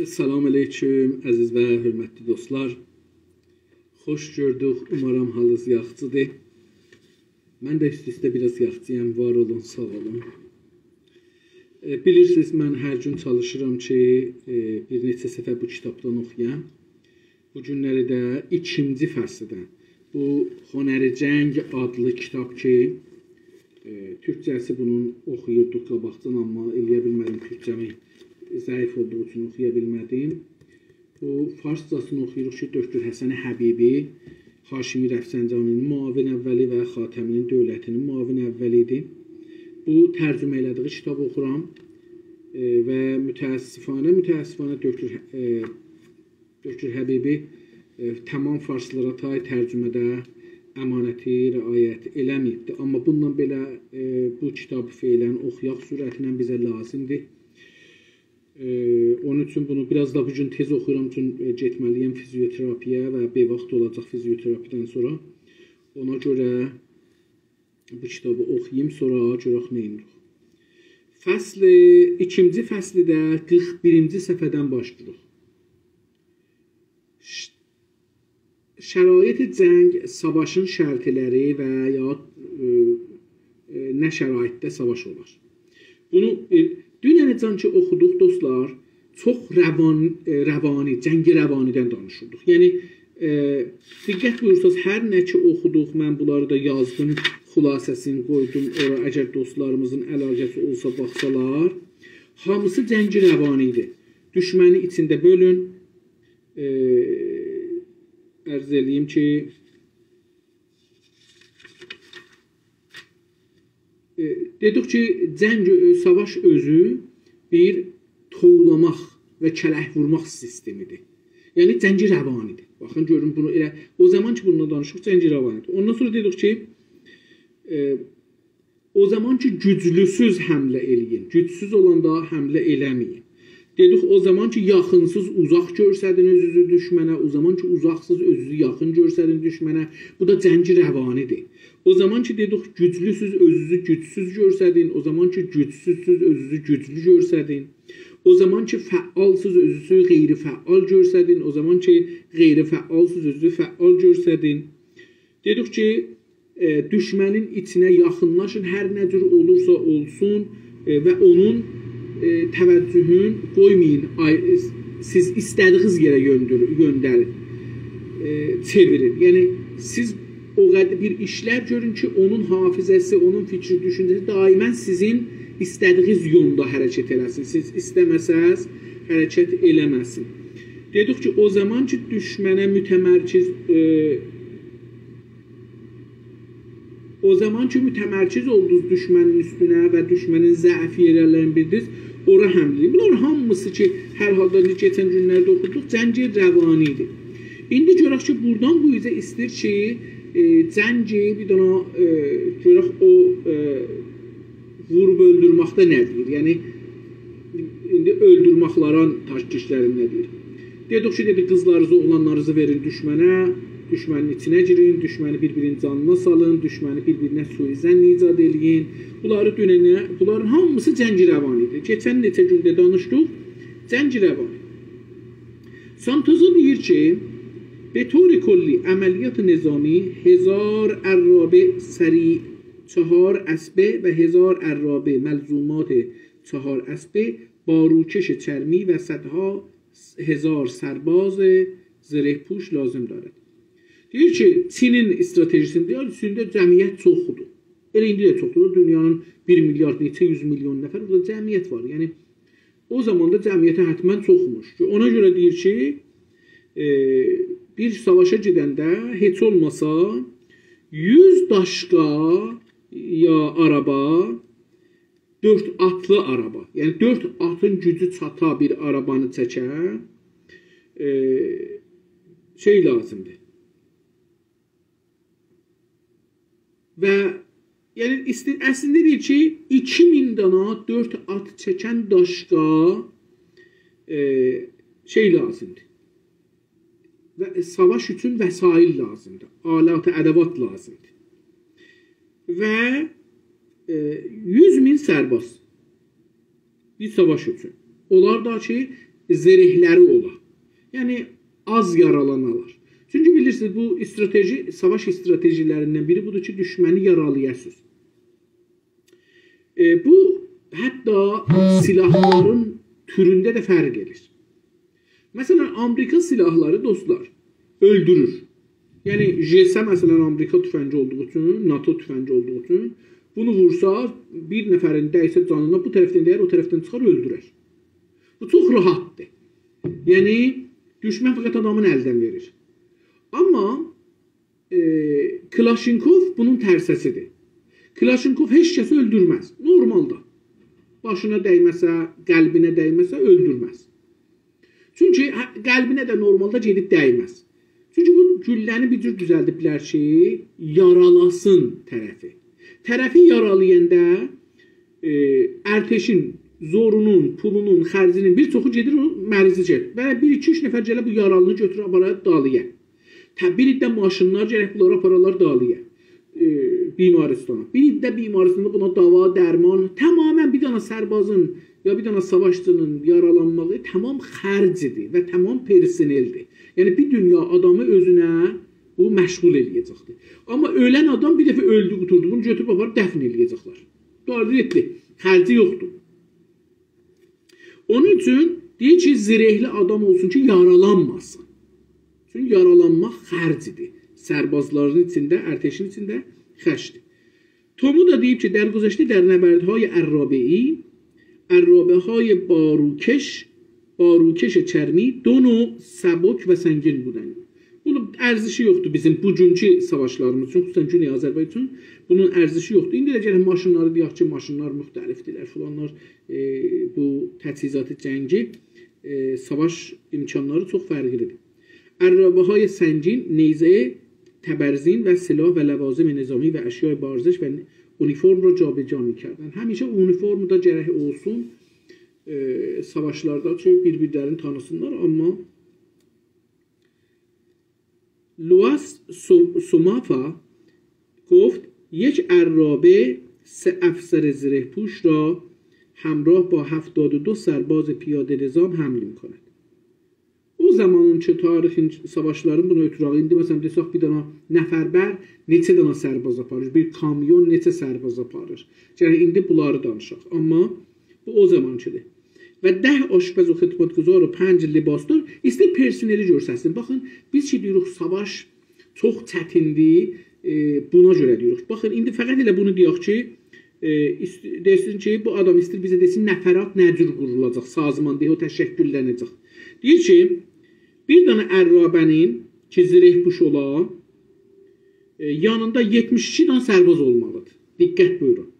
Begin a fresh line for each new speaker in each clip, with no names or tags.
Salam aleyküm, əziz və hörmətli dostlar. Xoş gördük, umarım halınız yaxşıdır. Mən də üst-üstə biraz yaxşıyam, var olun, sağ olun. Bilirsiniz, mən hər gün çalışıram ki, bir neçə səfər bu kitabdan oxuyam. Bu günləri də ikinci fəsildən, bu Honər-i Cəng adlı kitab ki, Türkçəsi bunun oxuyurduq qabaqdan, amma eləyə bilmədim, Türkçəmi zəif olduğu üçün oxuya bilmədim. Bu farscasını oxuyuruq ki, Dr. Həsən Həbibi, Haşimi Rəfsəncaninin müavin əvvəli və Xatəminin dövlətinin müavin əvvəlidir. Bu tərcümə elədiyi kitabı oxuram və mütəəssifانه Dr. Həbibi tamam farslılara tay tərcümədə əmanəti riayət eləməyibdir. Amma bundan belə bu kitabı feylən oxuyaq sürətlə bizə lazımdır. Onun üçün bunu biraz da bugün tez oxuyuram üçün getməliyəm fizioterapiyə və bevaxt olacaq fizioterapidən sonra. Ona görə bu kitabı oxuyayım, sonra görək nə edirik. İkinci fəslidə 41-ci səhifədən başlayırıq. Şərait-i cəng, savaşın şərtiləri və ya nə şəraitdə savaş olar. Bunu dünyanıcan ki oxuduq dostlar, çox rəvani, cəngi rəvanidən danışırdıq. Yəni, diqqət buyursanız, hər nə ki oxuduq, mən bunları da yazdım, xülasəsini qoydum, ora əgər dostlarımızın əlaqəsi olsa baxsalar, hamısı cəngi rəvani idi. Düşməni içində bölün, ərz eləyim ki, dedik ki, cəng, savaş özü bir toğlamaq və kələh vurmaq sistemidir. Yəni, cəngi rəvanidir. Baxın, görün, bunu elə, o zaman ki, bununla danışıq, cəngi rəvanidir. Ondan sonra dedik ki, o zaman ki, güclüsüz həmlə eləyin, gücsüz olanda həmlə eləməyin. Dedik, o zaman ki, yaxınsız uzaq görsədin özünüzü düşmənə, o zaman ki, uzaqsız özünüzü yaxın görsədin düşmənə, bu da cəngi rəvanidir. O zaman ki, dedik, güclüsüz özünüzü gücsüz görsədin, o zaman ki, gücsüzsüz özünüzü güclü görsədin, o zaman ki, fəalsız özünüzü qeyri-fəal görsədin, o zaman ki, qeyri-fəalsız özünüzü fəal görsədin. Dedik ki, düşmənin içinə yaxınlaşın, hər nə cür olursa olsun və onun təvəccühün qoymayın, siz istədiyiniz yerə göndərin, çevirin. Yəni, siz o qədər bir işlər görün ki, onun hafizəsi, onun fikri, düşüncəsi daimən sizin istədiyiniz yolda hərəkət eləsin. Siz istəməsəz, hərəkət eləməsin. Dedik ki, o zaman ki, düşmənə mütəmərkiz oldunuz düşmənin üstünə və düşmənin zəif yerlərini bildiniz, ora həmləyin. Bunlar hamısı ki, hər halda keçən günlərdə oxuduq, cəngi rəvanidir. İndi görək ki, buradan bu izə istəyir ki, cəngi bir dana görək o vurub öldürməkdə nə deyir? Yəni, indi öldürməklərin təşkişləri nə deyir? Dedik ki, qızlarınızı, oğlanlarınızı verin düşmənə, düşmənin içinə girin, düşməni bir-birinin canına salın, düşməni bir-birinə suizən icad eləyin. Bunların hamısı cəngi rəvanidir. Keçən neçə gündə danışdıq, cəngi rəvani. Santozo deyir ki, بطور کلی عملیات نظامی 1000 عرابه سریع 4 اسبه و 1000 عرابه ملزومات 4 اسبه با روکش چرمی و صدها هزار سرباز زره پوش لازم دارد. Deyir ki, Çinin stratejisində üstündə cəmiyyət çoxudur. Elə indi də çoxdur. Dünyanın 1 milyard, neçə 100 milyon nəfər burada cəmiyyət var. Yəni, o zaman da cəmiyyətə hətmən çoxmuş. Ona görə deyir ki, bir savaşa gedəndə heç olmasa 100 daşqa ya araba, 4 atlı araba, yəni 4 atın gücü çata bir arabanı çəkən şey lazımdır. Və yəni əslində deyir ki, 2000 dana 4 at çəkən daşqa şey lazımdır. Və savaş üçün vəsail lazımdır. Alat-ı ədəvat lazımdır. Və 100.000 sərbaz bir savaş üçün. Onlar da ki, zirehləri ola. Yəni az yaralanalar. Çünki bilirsiniz bu savaş stratejilərindən biri budur ki, düşməni yaralayasınız. Bu hətta silahların türündə də fərq edir. Məsələn, Amerika silahları dostlar öldürür. Yəni JS məsələn Amerika tüfəngi olduğu üçün, NATO tüfəngi olduğu üçün bunu vursa, bir nəfərin dəysə canına bu tərəfdən dəyər, o tərəfdən çıxar, öldürər. Bu çox rahatdır. Yəni düşmən fəqət adamın əldən verir. Amma Klashenkov bunun tərsəsidir. Klashenkov heç kəsi öldürməz. Normalda. Başına dəyməsə, qəlbinə dəyməsə öldürməz. Çünki qəlbinə də normalda gedib dəyməz. Çünki bu gülləni bir cür düzəldiblər ki, yaralasın tərəfi. Tərəfi yaralayanda ərteşin zorunun, pulunun, xərcinin bir çoxu gedir o mərizi çəkir. Və 1-2-3 nəfər gələ bu yaralını götürür aparar dalıya. Bir iddə maşınlar gərək bunları apararlar dalıya. Bimaristana. Bir iddə bimaristanda buna dava, dərman, tamamən bir dana sərbazın ya bir dana savaşçının yaralanmağı tamam xərcidir və tamam personeldir. Yəni bir dünya adamı özünə bu məşğul eləyəcəkdir. Amma ölən adam bir dəfə öldü, quturdu, bunu götürüb aparıb dəfn eləyəcəklər. Doğru, xərci yoxdur. Onun üçün deyir ki, zirehli adam olsun ki, yaralanmasın. Çünki yaralanmaq xərcidir. Sərbazların içində, ərteşin içində xərcdir. Tomu da deyib ki, در گذشته در نبردهای عرابه‌ای عرابه‌های باروکش چرمی دو نوع سبک و سنگین بودند. Bunun ərzişi yoxdur bizim bugünkü savaşlarımız üçün, xüsusən Güney Azərbaycan üçün bunun ərzişi yoxdur. İndi də gələk maşınları deyək ki, maşınlar müxtəlifdirlər filanlar. Bu təchizat cəngi savaş imkanları çox fərqlidir. Ərrabəhay səngin, neyzə, təbərzin və silah və ləvazim nizami və əşya barzış və uniform را جابجا می‌کردن. همیشه uniform da gərək olsun savaşlarda ki, bir-birlərini tanısınlar, amma لوئیس سومافا گفت یک عرابه 3 افسر زره‌پوش را همراه با 72 سرباز پیاده nizam حمل می‌کند. O zamanın ki, tarixin, savaşların bunu ötürü indi məsələn desək bir dana nəfərbər neçə dana sərbaz aparır, bir kamyon neçə sərbaz aparır. Yəni indi bunları danışaq. Amma bu o zamankidir. Və 10 aşpəz və xidmətgüzar və 5 libasdar istər personeli görsəsin. Baxın, biz ki deyirik savaş çox çətindir, buna görə deyirik. Baxın, indi fəqət elə bunu deyək ki, desin ki, bu adam istər bizə desin nəfərat nə cür qurulacaq, sazman deyək, o təşəkküllənəcək. Deyir ki, bir dana ərrabənin ki, zirehpuş ola, yanında 72 dana sərbaz olmalıdır. Diqqət buyurun.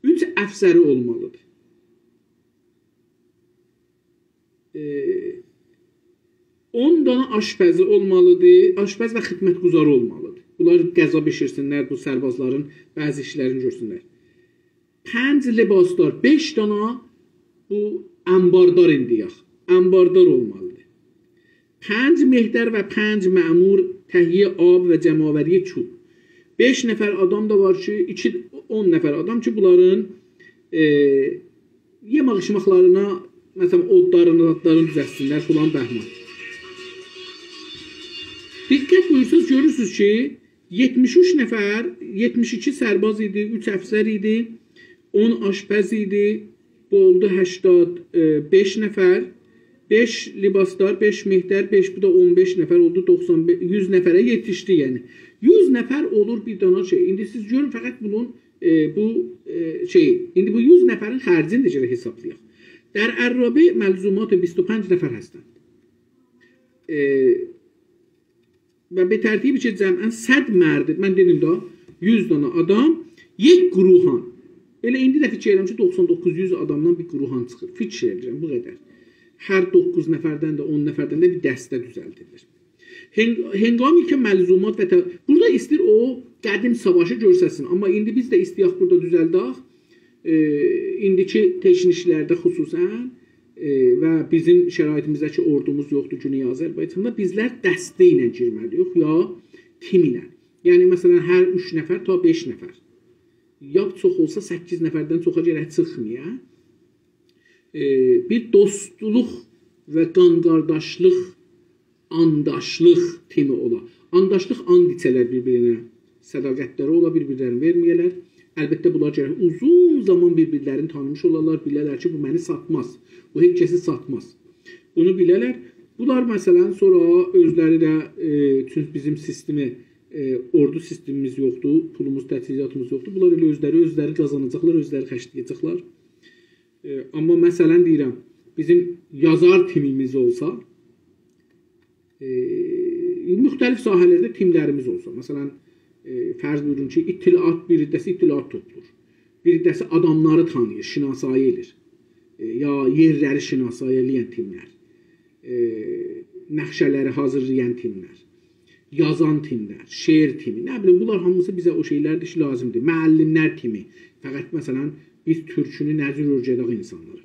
3 əfsəri olmalıdır. 10 dana aşpəzi olmalıdır, aşpəz və xidmətgüzarı olmalıdır. Bunlar qəza bişirsinlər, bu sərbazların bəzi işlərini görsünlər. 5 libasdar, 5 dana bu ambardar indiyək, ambardar olmalıdır. 5 mehdər və 5 məmur təhiyyə ab və cəmavəriyə çub. 5 nəfər adam da var ki, 10 nəfər adam ki, bunların yemək içməklarına, məsələn, odlarını düzəltsinlər, filan bəhman. Diqqət buyursunuz, görürsünüz ki, 73 nəfər, 72 sərbaz idi, 3 əfsər idi, 10 aşpəz idi, bu oldu 85 nəfər, 5 libasdar, 5 mehdər, 5 bu da 15 nəfər oldu, 95, 100 nəfərə yetişdi yəni. 100 nəfər olur bir dana şey. İndi siz görün fəqət bunun indi bu 100 nəfərin xərcini necə hesablayaq. در عرابه ملزومات 25 نفر هستند و به ترتیبی که جمعاً 100 مرد من dedim da 100 dana adam یک گروهان elə indi də fikir edirəm ki 99-100 adamdan bir qruhan çıxır. Fikir edirəm bu qədər. Hər 9 nəfərdən də 10 nəfərdən də bir dəstə düzəldilir. Hengami ki məlzumat və burada istir o qədim savaşı görsəsin. Amma indi biz də istəyək burada düzəldək. İndiki teşnişlərdə xüsusən və bizim şəraitimizdəki ordumuz yoxdur Güney Azərbaycanda, bizlər dəstə ilə girməliyik ya tim ilə. Yəni məsələn hər 3 nəfər ta 5 nəfər. Ya çox olsa 8 nəfərdən çoxa gərək çıxmaya. bir dostluq və qan-qardaşlıq, andaşlıq timi ola. Andaşlıq and içələr bir-birinə, sədaqətləri ola, bir-birlərini verməyələr. Əlbəttə bunlar gərək uzun zaman bir-birlərini tanımış olarlar, bilərlər ki, bu məni satmaz, bu heç kəsi satmaz. Bunu bilərlər. Bunlar məsələn sonra özləri də çünki bizim sistemi, ordu sistemimiz yoxdur, pulumuz, təchizatımız yoxdur. Bunlar elə özləri qazanacaqlar, özləri xərcləyəcəklər. Amma məsələn deyirəm, bizim yazar timimiz olsa, müxtəlif sahələrdə timlərimiz olsa, məsələn, fərz buyurun ki, bir hissəsi ittilat toplayır, bir hissəsi adamları tanıyır, şinasayə edir, ya yerləri şinasayə eləyən timlər, nəxşələri hazırlayan timlər, yazan timlər, şeir timi, nə bilim, bunlar hamısı bizə o şeylərdir ki, lazımdır. Müəllimlər timi, fəqət məsələn, biz türkünü nəzir örgədək insanları.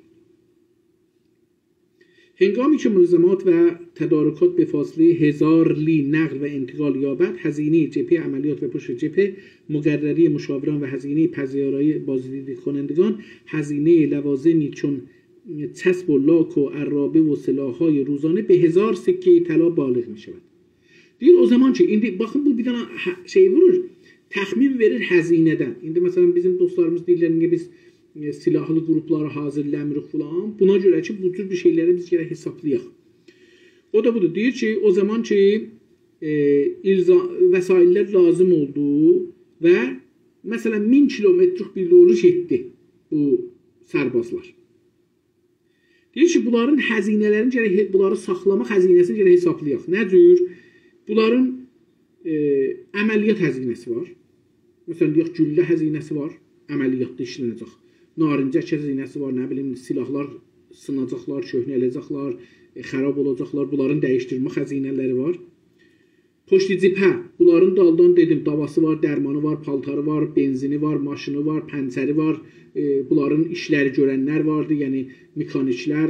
هنگامی که ملزمات و تدارکات به فاصله 1000 لی نقل و انتقال یابد، هزینه جبهه عملیات و پشت جبهه، مقرری مشاوران و هزینه پذیرایی بازدید کنندگان، هزینه لوازمی چون چسب و لاک و عرابه و سلاح‌های روزانه به 1000 سکه طلا بالغ می شود. Deyir o zaman ki, indi baxın bu bir dənə şey vurur, təxmin verir həzinədən. İndi məsələn bizim dostlarımız deyirlər ki, biz silahlı qrupları hazırlamırıq falan. Buna görə ki, bu tür bir şeyləri biz gərək hesablayaq. O da budur. Deyir ki, o zaman ki, vəsaillər lazım oldu və məsələn 1000 kilometrlik bir yolu getdi bu sərbazlar. Deyir ki, bunların həzinələrini gərək, bunları saxlama xəzinəsini gərək hesablayaq. Nə cür? Bunların əməliyyat həzinəsi var. Məsələn, deyək, güllə həzinəsi var, əməliyyatda işlənəcək. Narincək həzinəsi var, nə bilim, silahlar sınacaqlar, köhnələcəklər, xərab olacaqlar, bunların dəyişdirmə xəzinələri var. Poçti cibhə, bunların daldan dedim, davası var, dərmanı var, paltarı var, benzini var, maşını var, pəncəri var, bunların işləri görənlər vardı, yəni mekaniklər,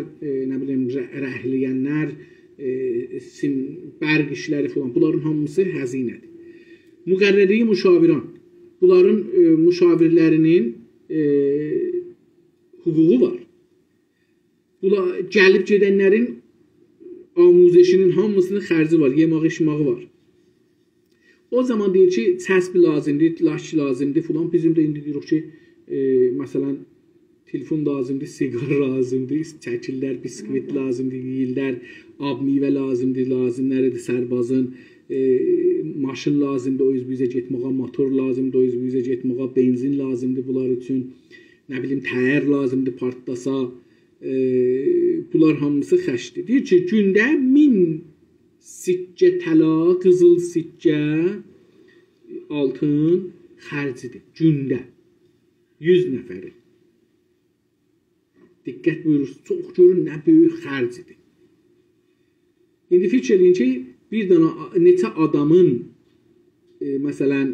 nə bilim, rəhləyənlər, bərq işləri falan, bunların hamısı həzinədir. Müqərrəri müşaviran, bunların müşavirlərinin hüququ var. Gəlib gedənlərin amuzəşinin hamısının xərci var, yemağı, işmağı var. O zaman deyir ki, çəsb lazımdır, laş lazımdır falan. Bizim də indi deyirik ki, məsələn, telefon lazımdır, siqar lazımdır, çəkirlər, biskvit lazımdır, yeyirlər, ab meyvə lazımdır, lazımlarıdır sərbazın, maşın lazımdır, o üzbüzə getməyə, motor lazımdır, o üzbüzə getməyə, benzin lazımdır bunlar üçün, nə bilim, təyər lazımdır partlasa, bunlar hamısı xərcdir. Deyir ki, gündə 1000 siccə təla, qızıl siccə, altın xərcidir, gündə, 100 nəfəri. Diqqət buyurursunuz, çox görün, nə böyük xərcidir. İndi fikir eləyin ki, bir dənə neçə adamın məsələn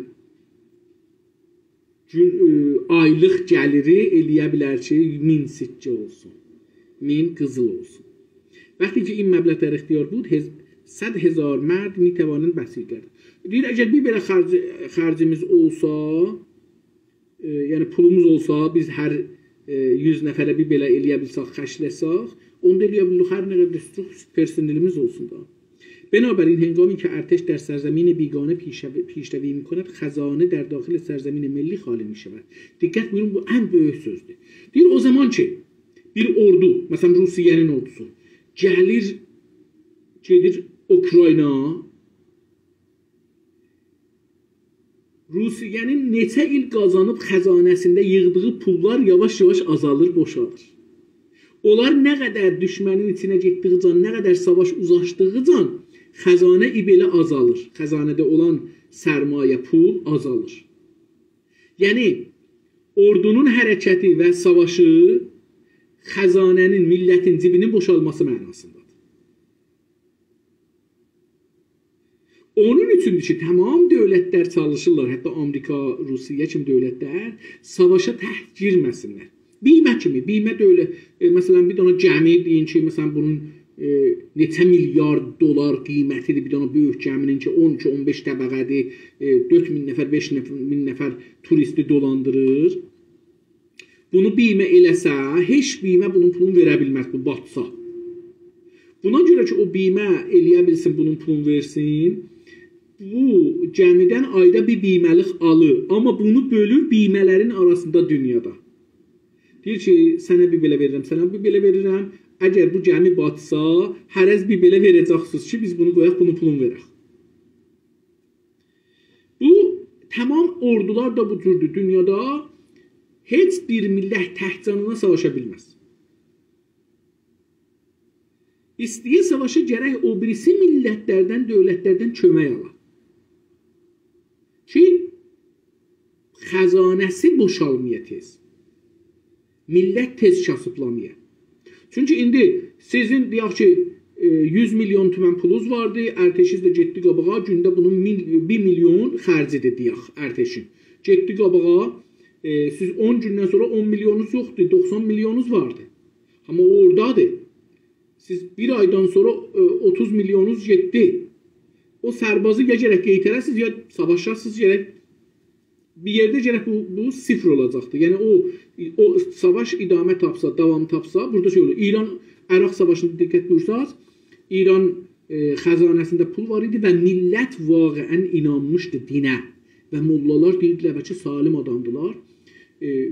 aylıq gəliri eləyə bilər ki, 1000 siccə olsun, 1000 qızıl olsun. وقتی که این مبلغ در اختیار بود 100,000 مرد میتوانند بسیج گردند. Deyir, əgər bir belə xərcimiz olsa, yəni pulumuz olsa, biz hər 100 nəfərə bir belə eləyə bilsək, xərcləsək, onda eləyə bilirik hər nə qədər personelimiz olsun da. بنابراین هنگامی که ارتش در سرزمین بیگانه پیشروی میکند خزانه در داخل سرزمین ملی خالی میشود. Diqqət buyurun, bu ən böyük sözdür. Deyir, o zaman ki bir ordu, məsələn Rusiyanın ordusu gedir Ukrayna, Rusiyanın neçə il qazanıb xəzanəsində yığdığı pullar yavaş-yavaş azalır, boşalır. Onlar nə qədər düşmənin içinə getdiği can, nə qədər savaş uzlaşdığı can, xəzanə belə azalır. Xəzanədə olan sərmayə, pul azalır. Yəni, ordunun hərəkəti və savaşı xəzanənin, millətin cibinin boşalması mənasındadır. Onun üçündür ki, tamam dövlətlər çalışırlar, hətta Amerika, Rusiya kimi dövlətlər savaşa təhd girməsinlər. Biymə kimi, biymə dövlət, məsələn, bir dana gəmi deyin ki, məsələn, bunun neçə milyar dolar qiymətidir, bir dana böyük gəminin ki, 12-15 təbəqədir, 4000 nəfər, 5000 nəfər turisti dolandırır. bunu bimə eləsə, heç bimə bunun pulunu verə bilməz, bu batsa. Buna görə ki, o bimə eləyə bilsin, bunun pulunu versin, bu cəmidən ayda bir biməlik alır, amma bunu bölür bimələrin arasında dünyada. Deyir ki, sənə bir belə verirəm, sənə bir belə verirəm, əgər bu cəmi batsa, hərəz bir belə verəcəksiniz ki, biz bunu qoyaq, bunun pulunu verək. Bu, tamam ordular da bu cürdür. Dünyada heç bir millət təhcanına savaşa bilməz. İstəyə savaşa gərək o birisi millətlərdən, dövlətlərdən kömək ala. Ki, xəzanəsi boşalmaya tez. Millət tez kasıblamaya. Çünki indi sizin deyək ki, 100 milyon tümən pulunuz vardı, ərteşiz də getdi qabağa, gündə bunun 1 milyon xərcidir deyək ərteşin. Getdi qabağa, siz 10 gündən sonra 10 milyonunuz yoxdur, 90 milyonunuz vardı. Amma o oradadır. Siz bir aydan sonra 30 milyonunuz getdi. O sərbazı ya gərək qeytərəsiz, ya savaşarsınız, gərək bir yerdə gərək bu sıfır olacaqdır. Yəni o savaş idamə tapsa, davam tapsa, burada şey olur. İran-Əraq savaşında diqqət buyursaq, İran xəzanəsində pul var idi və millət vaqəən inanmışdı dinə. Və mollalar deyirdilər ki, salim adamdılar.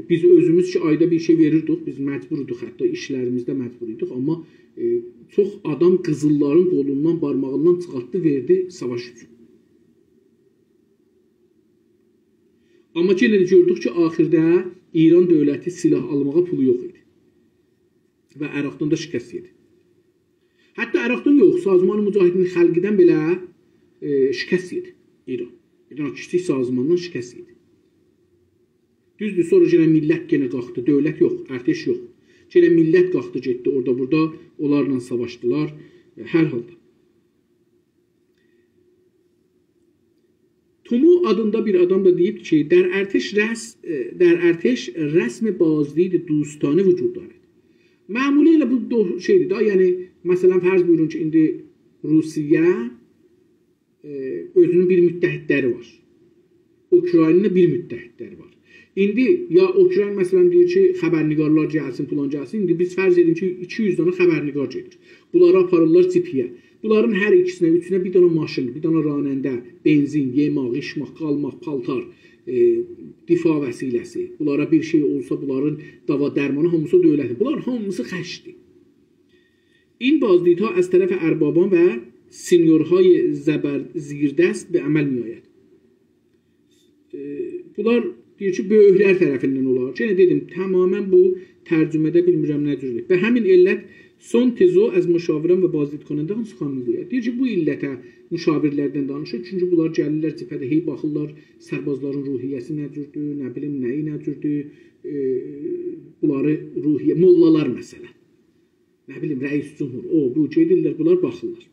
Biz özümüz ki, ayda bir şey verirdik, biz məcburduq, hətta işlərimizdə məcburduq, amma çox adam qızılların qolundan, barmağından çıxartdı, verdi savaş üçün. Amma yenə də gördük ki, axirdə İran dövləti silah almağa pulu yox idi. Və Əraqdan da şikəst yedi. Hətta Əraqdan yox, Sazman-ı Mücahidin xəlqidən belə şikəst yedi İran. Bir dənə kiçik sazmandan şikəst yedi. Düzdür, sonra yenə millət yenə qalxdı, dövlət yox, ərteş yox. Yenə millət qalxdı, getdi, orada burada onlarla savaşdılar, hər halda. Tumu adında bir adam da deyib ki, در ارتش رسم بازدید دوستانه وجود دارد. معمولا ilə bu şeydir da, yəni məsələn fərz buyurun ki, indi Rusiya özünün bir müttəhidləri var. Ukraynada bir müttəhidləri var. İndi ya Ukrayna məsələn deyir ki, xəbərnigarlar gəlsin, filan gəlsin. İndi biz fərz edin ki, 200 dənə xəbərnigar gedir. Bunları aparırlar cipiyə. Bunların hər ikisinə, üçünə bir dənə maşın, bir dənə ranəndə, benzin, yemək, içmək, qalmaq, paltar, difa vəsiləsi. Bunlara bir şey olsa, bunların dava dərmanı hamısı dövləti. Bunlar hamısı xəşdir. این بازدیدها از طرف اربابان و سینیورهای زیردست به عمل میآید. Bunlar deyir ki, böyüklər tərəfindən olar. Yenə dedim, tamamən bu tərcümədə bilmirəm nə cürdür. Və həmin illət son tezo az müşavirən və bazdid konəndə hansı xanım qoyar. Deyir ki, bu illətə müşavirlərdən danışır. Çünki bunlar gəlirlər cəbhədə, hey baxırlar, sərbazların ruhiyyəsi nə cürdür, nə bilim, nəyi nə cürdür, bunları ruhiyyə, mollalar məsələn. Nə bilim, rəis cümhur, bu gedirlər, bunlar baxırlar.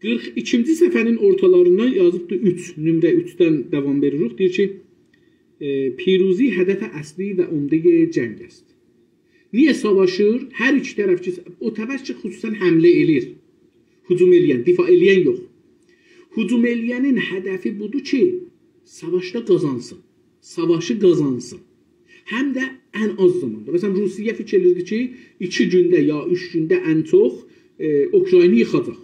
42-ci səfərin ortalarından yazıbdır 3, nömrə 3-dən davam veririk. Deyir ki, piruzi hədəfə əsli və umdə cəng است. Niyə savaşır? Hər iki tərəf ki, o tərəf ki, xüsusən həmlə elir. Hücum eləyən, difa eləyən yox. Hücum eləyənin hədəfi budur ki, savaşda qazansın. Savaşı qazansın. Həm də ən az zamanda. Məsələn, Rusiya fikir edirdi ki, 2 gündə ya 3 gündə ən çox Ukrayna yıxacaq.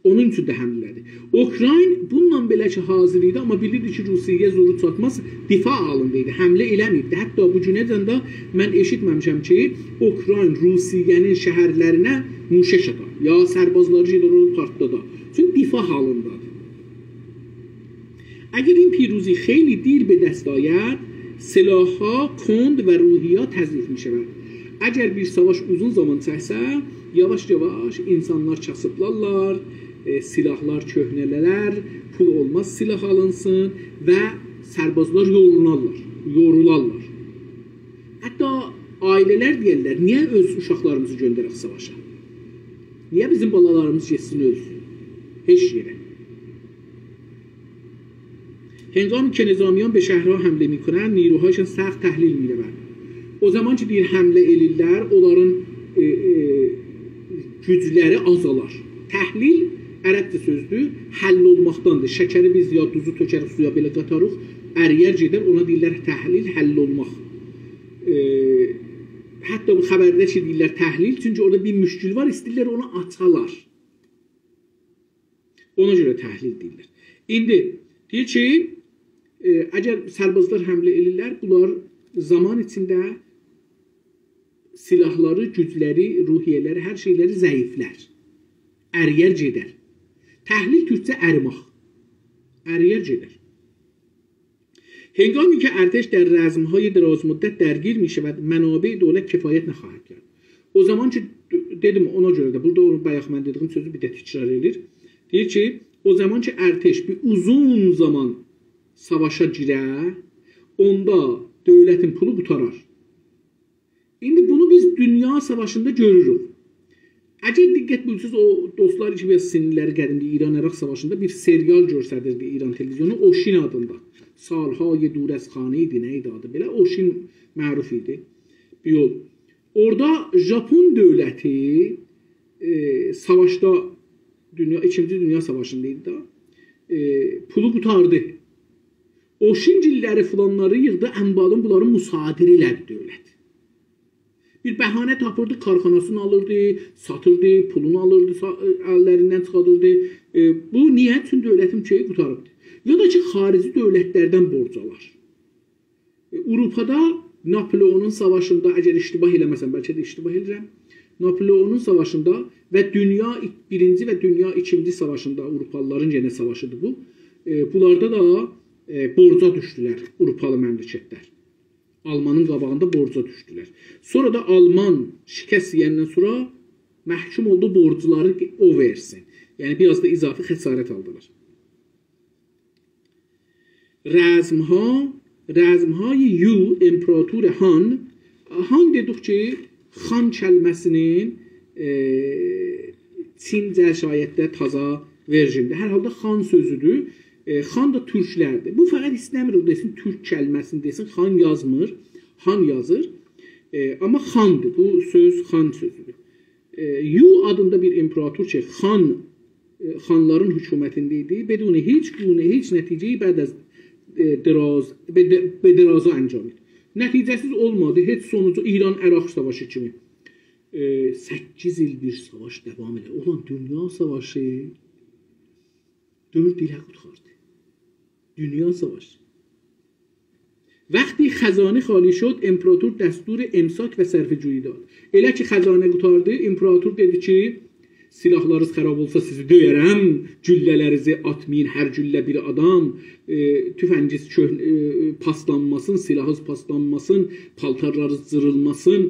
Onun üçün də həmlədir. Ukrayna bununla belə ki, hazır idi, amma bilirdi ki, Rusiyaya zoru çatmaz, difa halındaydı, həmlə eləməyibdi. Hətta bu günəcən də mən eşitməmişəm ki, Ukrayna Rusiyanın şəhərlərinə muşeş atar, ya sərbazları gedir onu partladı. Çünki difa halındadır. اگر این پیروزی خیلی دیر به دست آید silahha kund və ruhiyya təzyiq میشود. Əgər bir savaş uzun zaman çəksə, yavaş-yavaş insanlar kasıblarlar, silahlar köhnələr, pul olmaz silah alınsın və sərbazlar yorularlar. Hətta ailələr deyirlər, niyə öz uşaqlarımızı göndərək savaşa? Niyə bizim balalarımız getsin ölsün? Heç yerə. هنگامی که نظامیان به شهرها حمله میکنند نیروهایشان سخت تحلیل می‌روند. O zaman ki bir həmlə elirlər, onların gücləri azalar. Təhlil ərəbcə sözdür, həll olmaqdandır. Şəkəri biz ya duzu tökərək suya belə qatarıq, əriyər gedər, ona deyirlər təhlil, həll olmaq. Hətta bu xəbərdə ki, deyirlər təhlil, çünki orada bir müşkül var, istəyirlər onu açalar. Ona görə təhlil deyirlər. İndi deyir ki, əgər sərbazlar həmlə edirlər, bunlar zaman içində silahları, gücləri, ruhiyyələri, hər şeyləri zəiflər. Əriyər gedər. Təhlil türkçə ərimaq. Əriyər gedər. هنگامی که ارتش در رزمهای دراز مدت درگیر میشه و منابع دولت کفایت نخواهد کرد. O zaman ki dedim ona görə də burada onu bayaq mən dediyim sözü bir də təkrar edir. Deyir ki, o zaman ki ərteş bir uzun zaman savaşa girər, onda dövlətin pulu qutarar. İndi bunu biz dünya savaşında görürük. Əgər diqqət buyursunuz, o dostlar ki, biz sinirləri qədimdə İran-Əraq savaşında bir serial göstərirdi İran televizyonu, Oşin adında. Salhay dur az xane idi, nə idi adı belə? Oşin məruf idi. Bir yol. Orada Japon dövləti savaşda, İkinci Dünya Savaşındaydı da, pulu qutardı. Oşincilləri filanları yığdı, ənbalın bunların müsadir elədi dövlət. Bir bəhanə tapırdı, karxanasını alırdı, satırdı, pulunu alırdı, əllərindən çıxadırdı. Bu niyyət üçün dövlətin şeyi qutarıbdı. Ya da ki, xarici dövlətlərdən borc alar. Avropada Napoleonun savaşında, əgər iştibah eləməsəm, bəlkə də iştibah edirəm, Napoleonun savaşında və Dünya 1-ci və Dünya 2-ci savaşında, Avropalıların yenə savaşıdır bu, bunlarda da borca düşdülər Avropalı məmləkətlər. Almanın qabağında borca düşdülər. Sonra da Alman şikəst yiyəndən sonra məhkum oldu borcuları o versin. Yəni biraz da izafi xəsarət aldılar. Rəzmhay Yu İmperator Han dedik ki, xan kəlməsinin Çincə şayətdə taza verjində. Hər halda xan sözüdür. Xan da türklərdir. Bu fəqət istəmir o desin, türk kəlməsini desin, xan yazmır, han yazır. Amma xandır, bu söz xan sözüdür. Yu adında bir imperator ki, xanların hökumətində idi. Beduni heç gune, heç nəticəyi bəd az diraza əncam edir. Nəticəsiz olmadı, heç sonucu İran-Əraq savaşı kimi. 8 il bir savaş devam edir. Olan dünya savaşı 4 ilə qurtardı. Dünya savaşı. وقتی خزانه خالی شد امپراتور دستور امساک و صرفه‌جویی داد. Elə ki xəzanə qutardı, imperator dedi ki, silahlarınız xarab olsa sizi döyərəm, güllələrinizi atmayın, hər güllə bir adam, tüfənginiz paslanmasın, silahınız paslanmasın, paltarlarınız cırılmasın,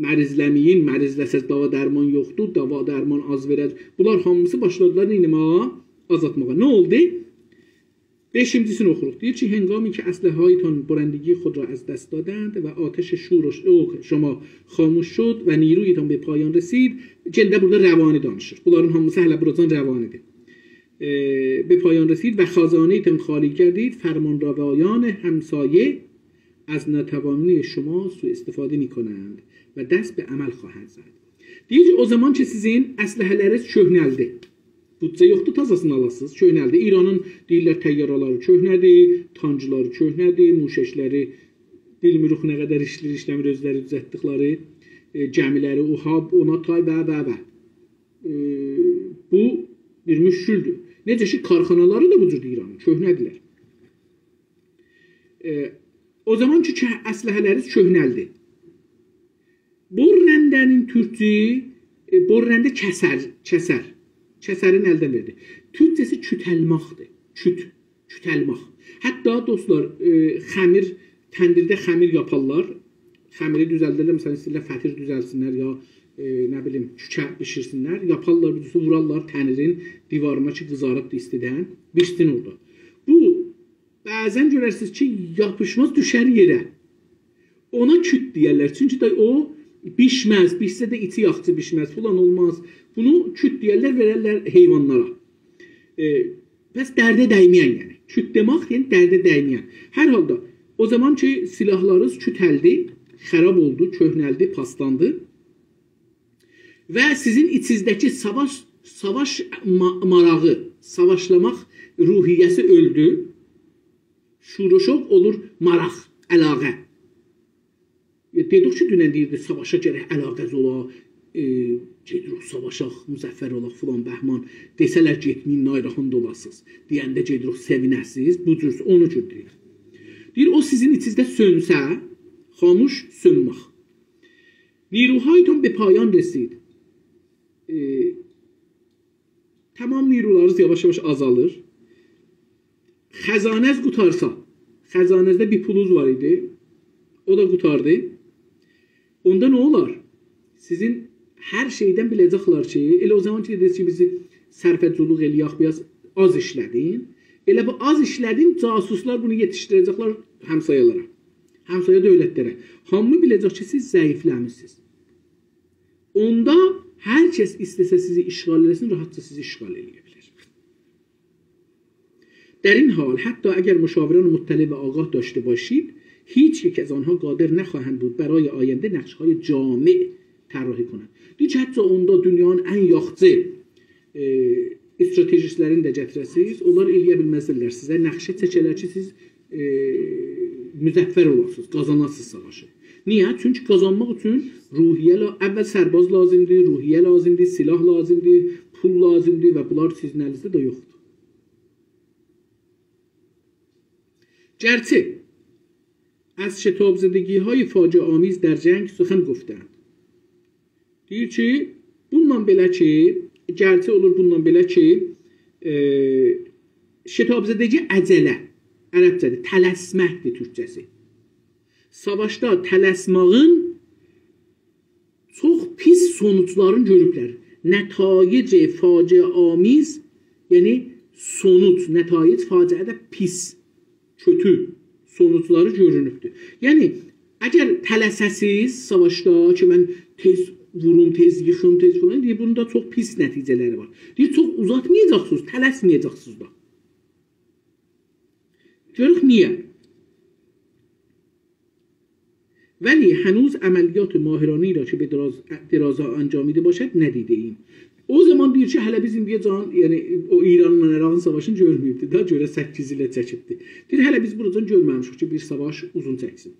mərizləməyin, mərizləsəz dava dərman yoxdur, dava dərman az verər. Bunlar hamısı başladılar neyləməyə? Azaltmağa. Ne oldu? Beşincisini oxuruq. Deyir ki, hengami ki əsləhaytan برندگی خود را از دست دادند و آتش شور شما خاموش شد و نیرویتان به پایان رسید. Gəldə burada rəvani danışır. Bunların hamısı hələ buradan rəvanidir. به پایان رسید و خزانه‌تان خالی کردید. فرمانروایان همسایه از ناتوانی شما سوء استفاده می‌کنند و دست به عمل خواهند زد. Deyir ki, o zaman ki sizin əsləhələriniz köhnəldi. Bütçə yoxdur, tazasını alasınız, köhnəldi. İranın deyirlər təyyarələri köhnədir, tancıları köhnədir, muşeşləri bilmirik nə qədər işləmir özləri düzəltdikləri, gəmiləri, UHAB, ONATAY və. Bu bir müşküldür. Necə ki, karxanaları da bu cür İranın, köhnədirlər. O zaman ki, əsləhələriniz köhnəldi. Borrəndənin türkçü, borrəndə kəsər. Kəsərin əldən verdi. Türkçəsi kütəlmaqdır. Kütəlmaq. Hətta dostlar, xəmir, təndirdə xəmir yaparlar. Xəmiri düzəldirlər, məsələn, istəyirlər fətir düzəlsinlər ya nə bilim, kükə bişirsinlər. Yaparlar, vurarlar tənirin divarına ki, qızarıbdır istidən. Bişsin orada. Bu, bəzən görərsiniz ki, yapışmaz, düşər yerə. Ona küt deyərlər. Çünki də o bişməz, bişsə də içi yaxçı bişməz, falan olmaz. Bunu küt deyərlər, verərlər heyvanlara. Bəs dərdə dəyməyən yəni. Küt demək, yəni dərdə dəyməyən. Hər halda, o zaman ki, silahlarınız kütəldi, xərab oldu, köhnəldi, paslandı və sizin içinizdəki savaş marağı, savaşlamaq ruhiyyəsi öldü. şuur-şoq olur maraq, əlaqə. Dedik ki, dünən deyirdi, savaşa gərək əlaqəz ola, gedirik savaşaq, müzəffər olaq filan bəhman. Desələr getməyin, nayrahında olasınız. Deyəndə gedirik sevinəsiz, bu cür, onu cür deyir. Deyir, o sizin içinizdə sönsə, xamuş sönmək. Niruhaytun be payan resid. Tamam nirularınız yavaş-yavaş azalır. Xəzanəz qutarsa, xəzanəzdə bir pulunuz var idi, o da qutardı. Onda nə olar? Sizin hər şeydən biləcəklər ki, elə o zaman ki, dediniz ki, bizi sərfəcculuq eləyək, biraz az işlədin. Elə bu az işlədin, casuslar bunu yetişdirəcəklər həmsayalara, həmsaya dövlətlərə. Hamı biləcək ki, siz zəifləmişsiniz. Onda hər kəs istəsə sizi işğal eləsin, rahatca sizi işğal eləyə bilər. در این حال حتی اگر مشاوران مطلع و آگاه داشته باشید هیچ یک از آنها قادر نخواهند بود برای آینده نقشه‌های جامع طراحی کنند. Deyir ki, hətta onda dünyanın ən yaxşı stratejistlərini də gətirəsiniz, onlar eləyə bilməzlər sizə nəqşə çəkələr ki, siz müzəffər olasınız, qazanasınız savaşı. Niyə? Çünki qazanmaq üçün ruhiyyə, əvvəl sərbaz lazımdır, ruhiyyə lazımdır, silah lazımdır, pul lazımdır və bunlar sizin əlinizdə də yoxdur. گرچه از شتابزدگی‌های فاجعه آمیز در جنگ سخن گفتند. Deyir ki, bundan belə ki, gərçi olur bundan belə ki, şetabzədəki əcələ, ərəbcədə tələsməkdir türkçəsi. Savaşda tələsmağın çox pis sonuçlarını görüblər. Nətayic faciə amiz, yəni sonuç, nətayic faciədə pis, kötü sonuçları görünübdür. Yəni, əgər tələsəsiz savaşda ki, mən tez vurum, tez yıxım, tez falan, deyir, bunda çox pis nəticələri var. Deyir, çox uzatmayacaqsınız, tələsməyəcəksiniz da. Görük niyə? ولی هنوز عملیات ماهرانه‌ای را که به درازا انجامیده باشد ندیده ایم. O zaman deyir ki, hələ biz indiyə can, yəni o İranla İraqın savaşını görməyibdi da, görə 8 ilə çəkibdi. Deyir, hələ biz buradan görməmişik ki, bir savaş uzun çəksin.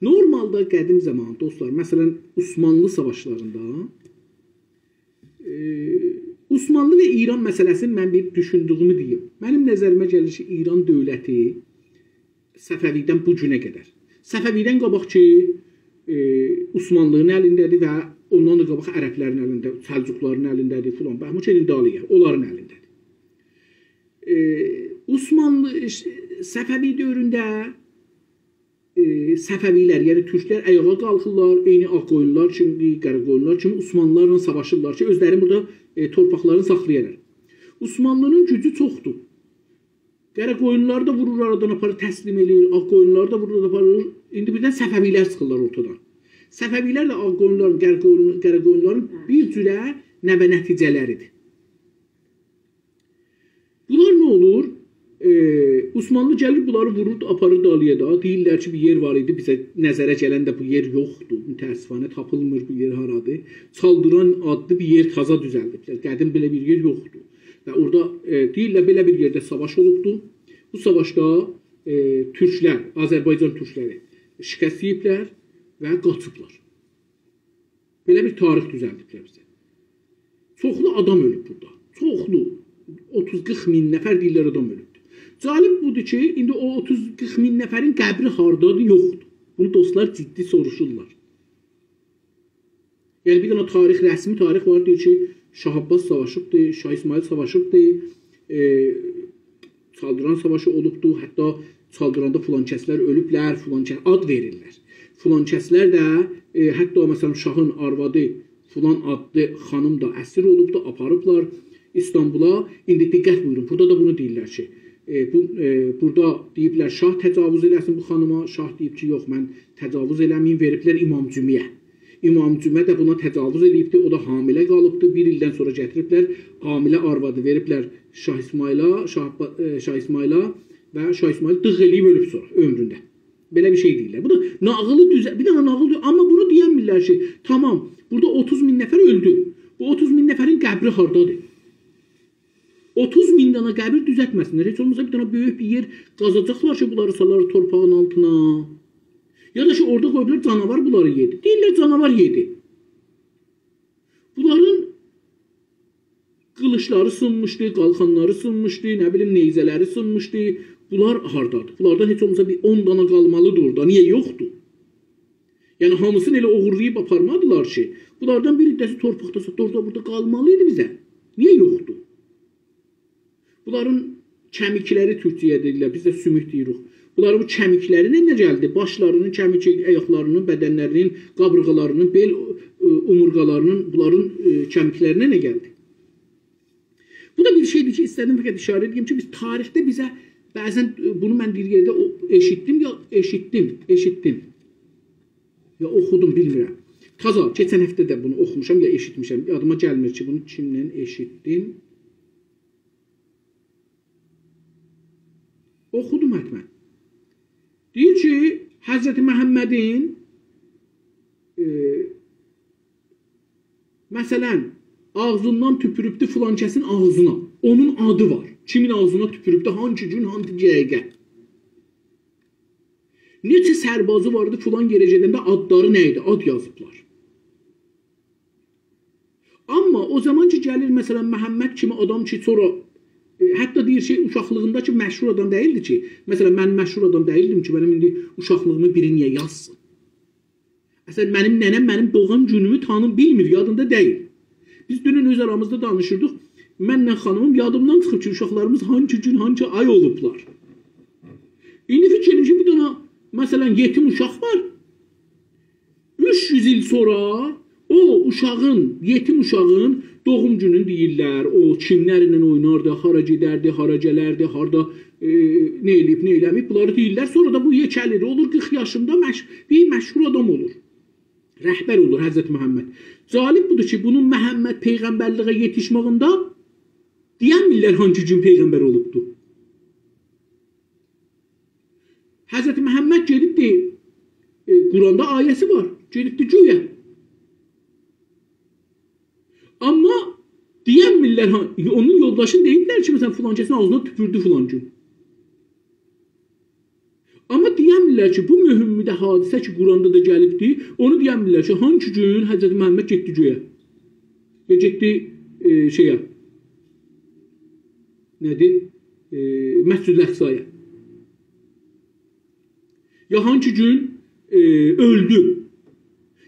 Normalda qədim zaman, dostlar, məsələn, Osmanlı savaşlarında Osmanlı və İran məsələsini mən bir düşündüyümü deyim. Mənim nəzərimə gəlir ki, İran dövləti Səfəvidən bu günə qədər. Səfəvidən qabaq ki, Osmanlının əlindədir və ondan da qabaq ərəblərin əlində, Səlcuqların əlindədir filan. Bəhmuç elin dalıya, onların əlindədir. Osmanlı Səfəvi dövründə Səfəvilər, yəni türklər ayağa qalxırlar, eyni Ağqoyunlular kimi, Qaraqoyunlular kimi Osmanlılarla savaşırlar ki, özləri burada torpaqlarını saxlayarlar. Osmanlının gücü çoxdur. Qaraqoyunlular da vurur aradan aparır, təslim edir, Ağqoyunlular da vurur aparır. İndi birdən Səfəvilər çıxırlar ortadan. Səfəvilər də Ağqoyunluların, Qaraqoyunluların bir cürə nəvə nəticələridir. Bunlar nə olur? Osmanlı gəlir, bunları vurur, aparır dalıya da. Deyirlər ki, bir yer var idi, bizə nəzərə gələn də bu yer yoxdur. Mütəəssifanə tapılmır bu yer haradır. Çaldıran adlı bir yer taza düzəldiblər. Qədim belə bir yer yoxdur. Və orada deyirlər, belə bir yerdə savaş olubdur. Bu savaşda türklər, Azərbaycan türkləri şikəst yiyiblər və qaçıblar. Belə bir tarix düzəldiblər bizə. Çoxlu adam ölüb burada. Çoxlu. 30-40 min nəfər deyirlər adam ölübdür. Cəlib budur ki, indi o 30-40 min nəfərin qəbri hardadır, yoxdur. Bunu dostlar ciddi soruşurlar. Yəni bir dənə tarix, rəsmi tarix var, deyir ki, Şah Abbas savaşıbdır, Şah İsmail savaşıbdır, Çaldıran savaşı olubdur, hətta Çaldıranda filan kəslər ölüblər, filan kəslər ad verirlər. Filan kəslər də, hətta məsələn Şahın arvadı filan adlı xanım da əsir olubdur, aparıblar İstanbula. İndi diqqət buyurun, burada da bunu deyirlər ki, burada deyiblər Şah təcavüz eləsin bu xanıma, Şah deyib ki, yox mən təcavüz eləməyim, veriblər İmam Cümiyə. İmam Cümə də buna təcavüz eləyibdi, o da hamilə qalıbdı, bir ildən sonra gətiriblər, hamilə arvadı veriblər Şah İsmaila və Şah İsmail dığ eləyib ölüb sonra ömründə. Belə bir şey deyirlər. Bu da nağılı düzə, bir dənə nağıl deyir, amma bunu deyənmirlər ki, tamam, burada 30 min nəfər öldü. Bu 30 min nəfərin qəbri hardadır? 30 min dana qəbir düzəltməsinlər. Heç olmasa bir dana böyük bir yer qazacaqlar ki, bunları salar torpağın altına. Ya da ki, orada qoydular canavar bunları yedi. Deyirlər canavar yedi. Bunların qılıçları sınmışdı, qalxanları sınmışdı, nə bilim neyzələri sınmışdı. Bunlar hardadır? Bunlardan heç olmasa bir 10 dana qalmalıdır orada. Niyə yoxdur? Yəni hamısını elə oğurlayıb aparmadılar ki, bunlardan bir iddəsi torpaqda satdı, orada burada qalmalıydı bizə. Niyə yoxdur? Bunların kəmikləri türkçəyə deyirlər, biz də sümük deyirik. Bunların bu kəmiklərinin nə gəldi? Başlarının, kəmik ayaqlarının, bədənlərinin, qaburğalarının, bel omurqalarının, bunların kəmiklərinə nə gəldi? Bu da bir şeydir ki, istədim fəqət işarə edeyim ki, biz tarixdə bizə bəzən bunu mən bir yerdə eşitdim. Ya oxudum, bilmirəm. Taza, keçən həftə də bunu oxumuşam, ya eşitmişəm. Yadıma gəlmir ki, bunu kimdən eşitdim. Oxudum hətmən. Deyir ki, Həzrəti Məhəmmədin məsələn, ağzından tüpürübdü filan kəsin ağzına. Onun adı var. Kimin ağzına tüpürübdü, hangi gün, hangi dəqiqə. Neçə sərbazı vardı filan yerə gedəndə adları nə idi? Ad yazıblar. Amma o zaman ki, gəlir məsələn Məhəmməd kimi adam ki, sonra hətta deyir ki, uşaqlığında ki, məşhur adam deyildi ki, məsələn, mən məşhur adam deyildim ki, mənim indi uşaqlığımı biri niyə yazsın? Məsələn, mənim nənəm mənim doğum günümü tanım bilmir, yadında deyil. Biz dünün öz aramızda danışırdıq. Mənlə xanımım yadımdan çıxıb ki, uşaqlarımız hangi gün, hangi ay olublar. İndi fikrim ki, bir dana, məsələn, yetim uşaq var. 300 il sonra o uşağın, yetim uşağın doğum gününü deyirlər. O kimlərlə oynardı, hara gedərdi, hara gələrdi, harada nə eləyib, nə eləməyib. Bunları deyirlər. Sonra da bu yekəlir. Olur 40 yaşında bir məşhur adam olur. Rəhbər olur Həzrət Məhəmməd. Zalib budur ki, bunun Məhəmməd peyğəmbərliğə yetişməyində deyənmirlər hangi gün peyğəmbər olubdu. Həzrət Məhəmməd gedibdi, Quranda ayəsi var, gedibdi göyə. Amma deyənmirlər, onun yoldaşını deyiblər ki, məsələn, filan kəsin ağzına tüpürdü filan gün. Amma deyənmirlər ki, bu mühümmidə hadisə ki, Quranda da gəlibdi, onu deyənmirlər ki, hangi gün Həzrət Məhəmməd getdi göyə. Ya getdi şeyə, nədir? Məscid-i Əqsaya. Ya hangi gün öldü.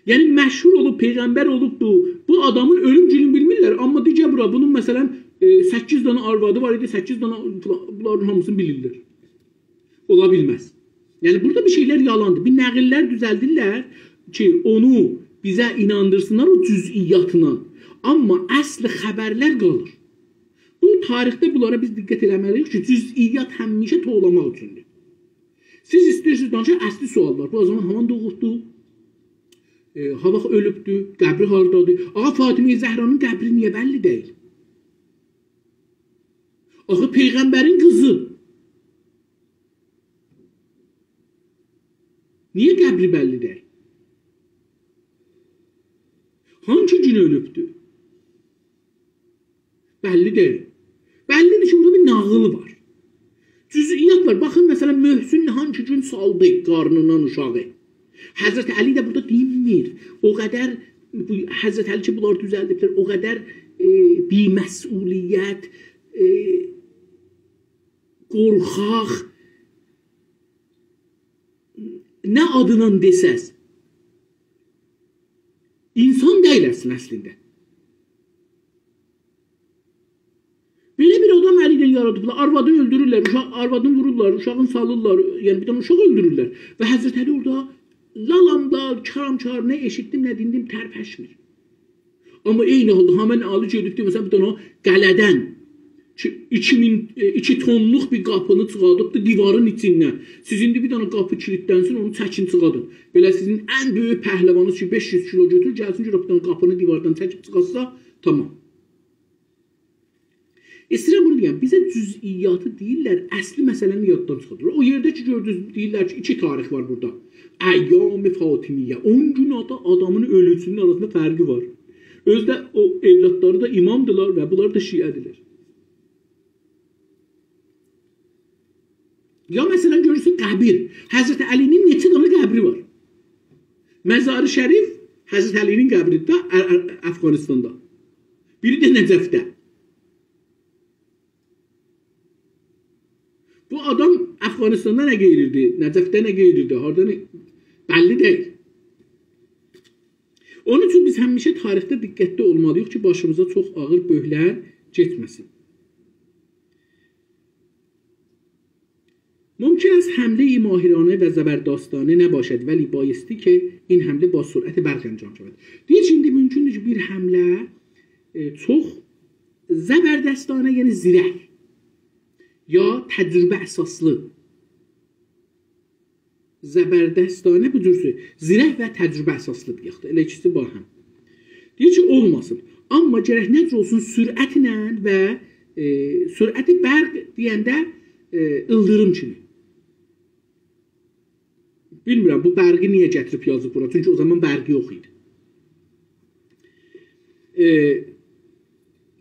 Yəni məşhur olub, peyğəmbər olubdu. Bu adamın ölüm gününü bilmirlər. Amma digər bura, bunun məsələn 8 dana arvadı var idi, 8 dana bunların hamısını bilirlər. Ola bilməz. Yəni burada bir şeylər yalandır. Bir nəqillər düzəldirlər ki, onu bizə inandırsınlar o cüz'iyyatına. Amma əsli xəbərlər qalır. Bu tarixdə bunlara biz diqqət eləməliyik ki, cüz'iyyat həmişə toğlamaq üçündür. Siz istəyirsiniz danışa əsli suallar. Bu zaman haman doğubdu, hava ölübdü, qəbri hardadır. Ağa Fatimə Zəhranın qəbri niyə bəlli deyil? Ağa Peyğəmbərin qızı niyə qəbri bəlli deyil? Hangi gün ölübdü? Bəlli deyil. Bəllidir ki, burada bir nağılı var. Cüz'iyyat var. Baxın, məsələn, Möhsün hangi gün saldı qarnından uşağı. Həzrət Əli də burada deyilmir. O qədər, Həzrət Əli ki, bunlar düzəldiblər, o qədər biməsuliyyət, qorxaq, nə adından desəz, insan deyiləsin əslində. Belə bir adam əli ilə yaradıblar, arvadı öldürürlər, arvadını vururlar, uşağını salırlar, yəni bir dənə uşaq öldürürlər. Və Həzrət Əli orada lalanda, karam-kar, nə eşitdim, nə dindim, tərpəşmir. Amma eyni halda həmən Ali gedibdi, məsələn, bir dənə qələdən 2 tonluq bir qapını çıxardıbdı divarın içindən. Siz indi bir dənə qapı kilitlənsin, onu çəkin çıxadın. Belə sizin ən böyük pəhləvanınız ki, 500 kilo götür, gəlsin ki, bir dənə qapını divardan çəkib çıxarsa, tamam. İstəyirəm bunu deyəm, bizə cüz'iyyatı deyirlər, əsli məsələni yaddan çıxardır. O yerdə ki, gördünüz, deyirlər ki, 2 tarix var burada. Əyyam-ı Fatimiyyə. 10 gün adamın ölüsünün arasında fərqi var. Özdə o evlatları da imamdılar və bunlar da şiədirlər. Ya məsələn görürsün qəbir. Həzrət Əlinin neçə dənə qəbri var? Məzarı Şərif Həzrət Əlinin qəbridir Əfqanistanda. Biri də Nəcəfdə. Bu adam Əfqanistanda nə qeyrirdi? Nəcəfdə nə qeyrirdi? Harada bəlli deyil. Onun üçün biz həmişə tarixdə diqqətli olmalıyıq ki, başımıza çox ağır böhlər getməsin. ممکن است حمله ماهرانه و زبردستانه نباشد ولی بایستی که این حمله با سرعت برق انجام شود. دیگه şimdi mümkündür ki bir həmlə çox zəbərdəstanə, yəni zirək ya təcrübə əsaslı. Zəbərdəstanə bu cür söz. Zirək və təcrübə əsaslı deyək. Elə ikisi ba həm. Deyir ki, olmasın. Amma gərək necə olsun sürətlə və sürəti bərq deyəndə ıldırım kimi. Bilmirəm, bu bərqi niyə gətirib yazıb bura? Çünki o zaman bərqi yox idi.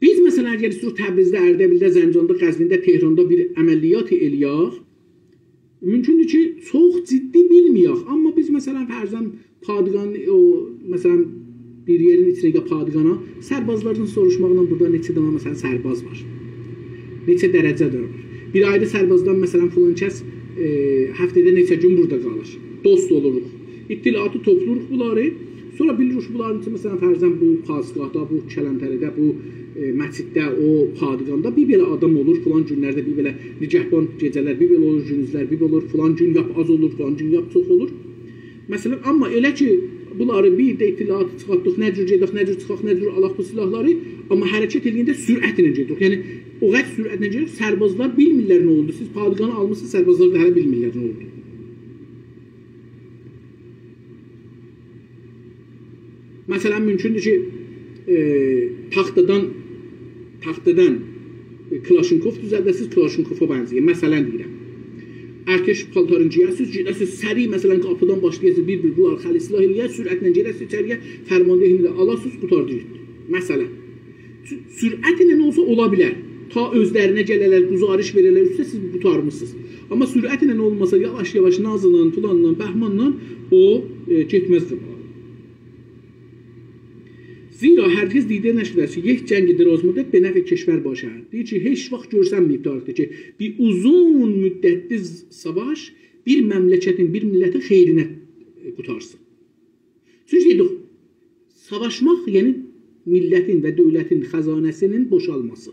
Biz məsələn, əgər istiyoruz Təbrizdə, Ərdəbildə, Zəncanda, Qəzvində, Tehranda bir əməliyyat eləyək, mümkündür ki, çox ciddi bilməyək. Amma biz məsələn, fərzən padğanı, məsələn, bir yerin içinə ya padğana, sərbazlardan soruşmaqla burada neçə dənə məsələn sərbaz var. Neçə dərəcədir var. Bir ayda sərbazdan məsələn filan kəs həftədə neçə gün burada qalır. Dost oluruq. İttilatı topluruq bunları. Sonra bilirik bunların üçün məsələn fərzən bu Pasqahda, bu Kələntəridə, bu məsciddə, o padğanda bir belə adam olur, filan günlərdə bir belə nigəhban gecələr, bir belə olur, günüzlər, bir belə olur, filan gün yap az olur, filan gün yap çox olur. Məsələn, amma elə ki bunları bir də ittilatı çıxartdıq, nə cür gedək, nə cür çıxaq, nə cür alaq bu silahları, amma hərəkət edəndə sürətlə gedirik. Yəni o qədər sürətlə gedirik, sərbazlar bilmirlər nə oldu. Siz padğanı almısınız, sərbazlar da hələ bilmirlər nə oldu. Məsələn, mümkündür ki, taxtadan Klaşinkov düzəldəsiz, Klaşinkova bənzəyir. Məsələn deyirəm. Ərkeş paltarını giyəsiz, gedəsiz, səri məsələn qapıdan başlayasız, bir bunlar xəli silah eləyəsiz, sürətlə gedəsiz içəriyə, fərmandehini də alasız, qutardırır. Məsələn. Sürətlə olsa ola bilər. Ta özlərinə gələrlər, quzarış verərlər, üstə siz qutarmısınız. Amma sürətlə olmasa, yavaş-yavaş nazla, tulanla, bəhmanla o getməzdir. زیرا هرگز دیده نشده است که یک جنگ دراز مدت به نفع کشور باشد. دیگه چی هیچ وقت görünməyib tarixdə ki, bir uzun müddətli savaş bir məmləkətin, bir millətin xeyrinə qutarsın. Çünki savaşmaq, yəni millətin və dövlətin xəzanəsinin boşalması.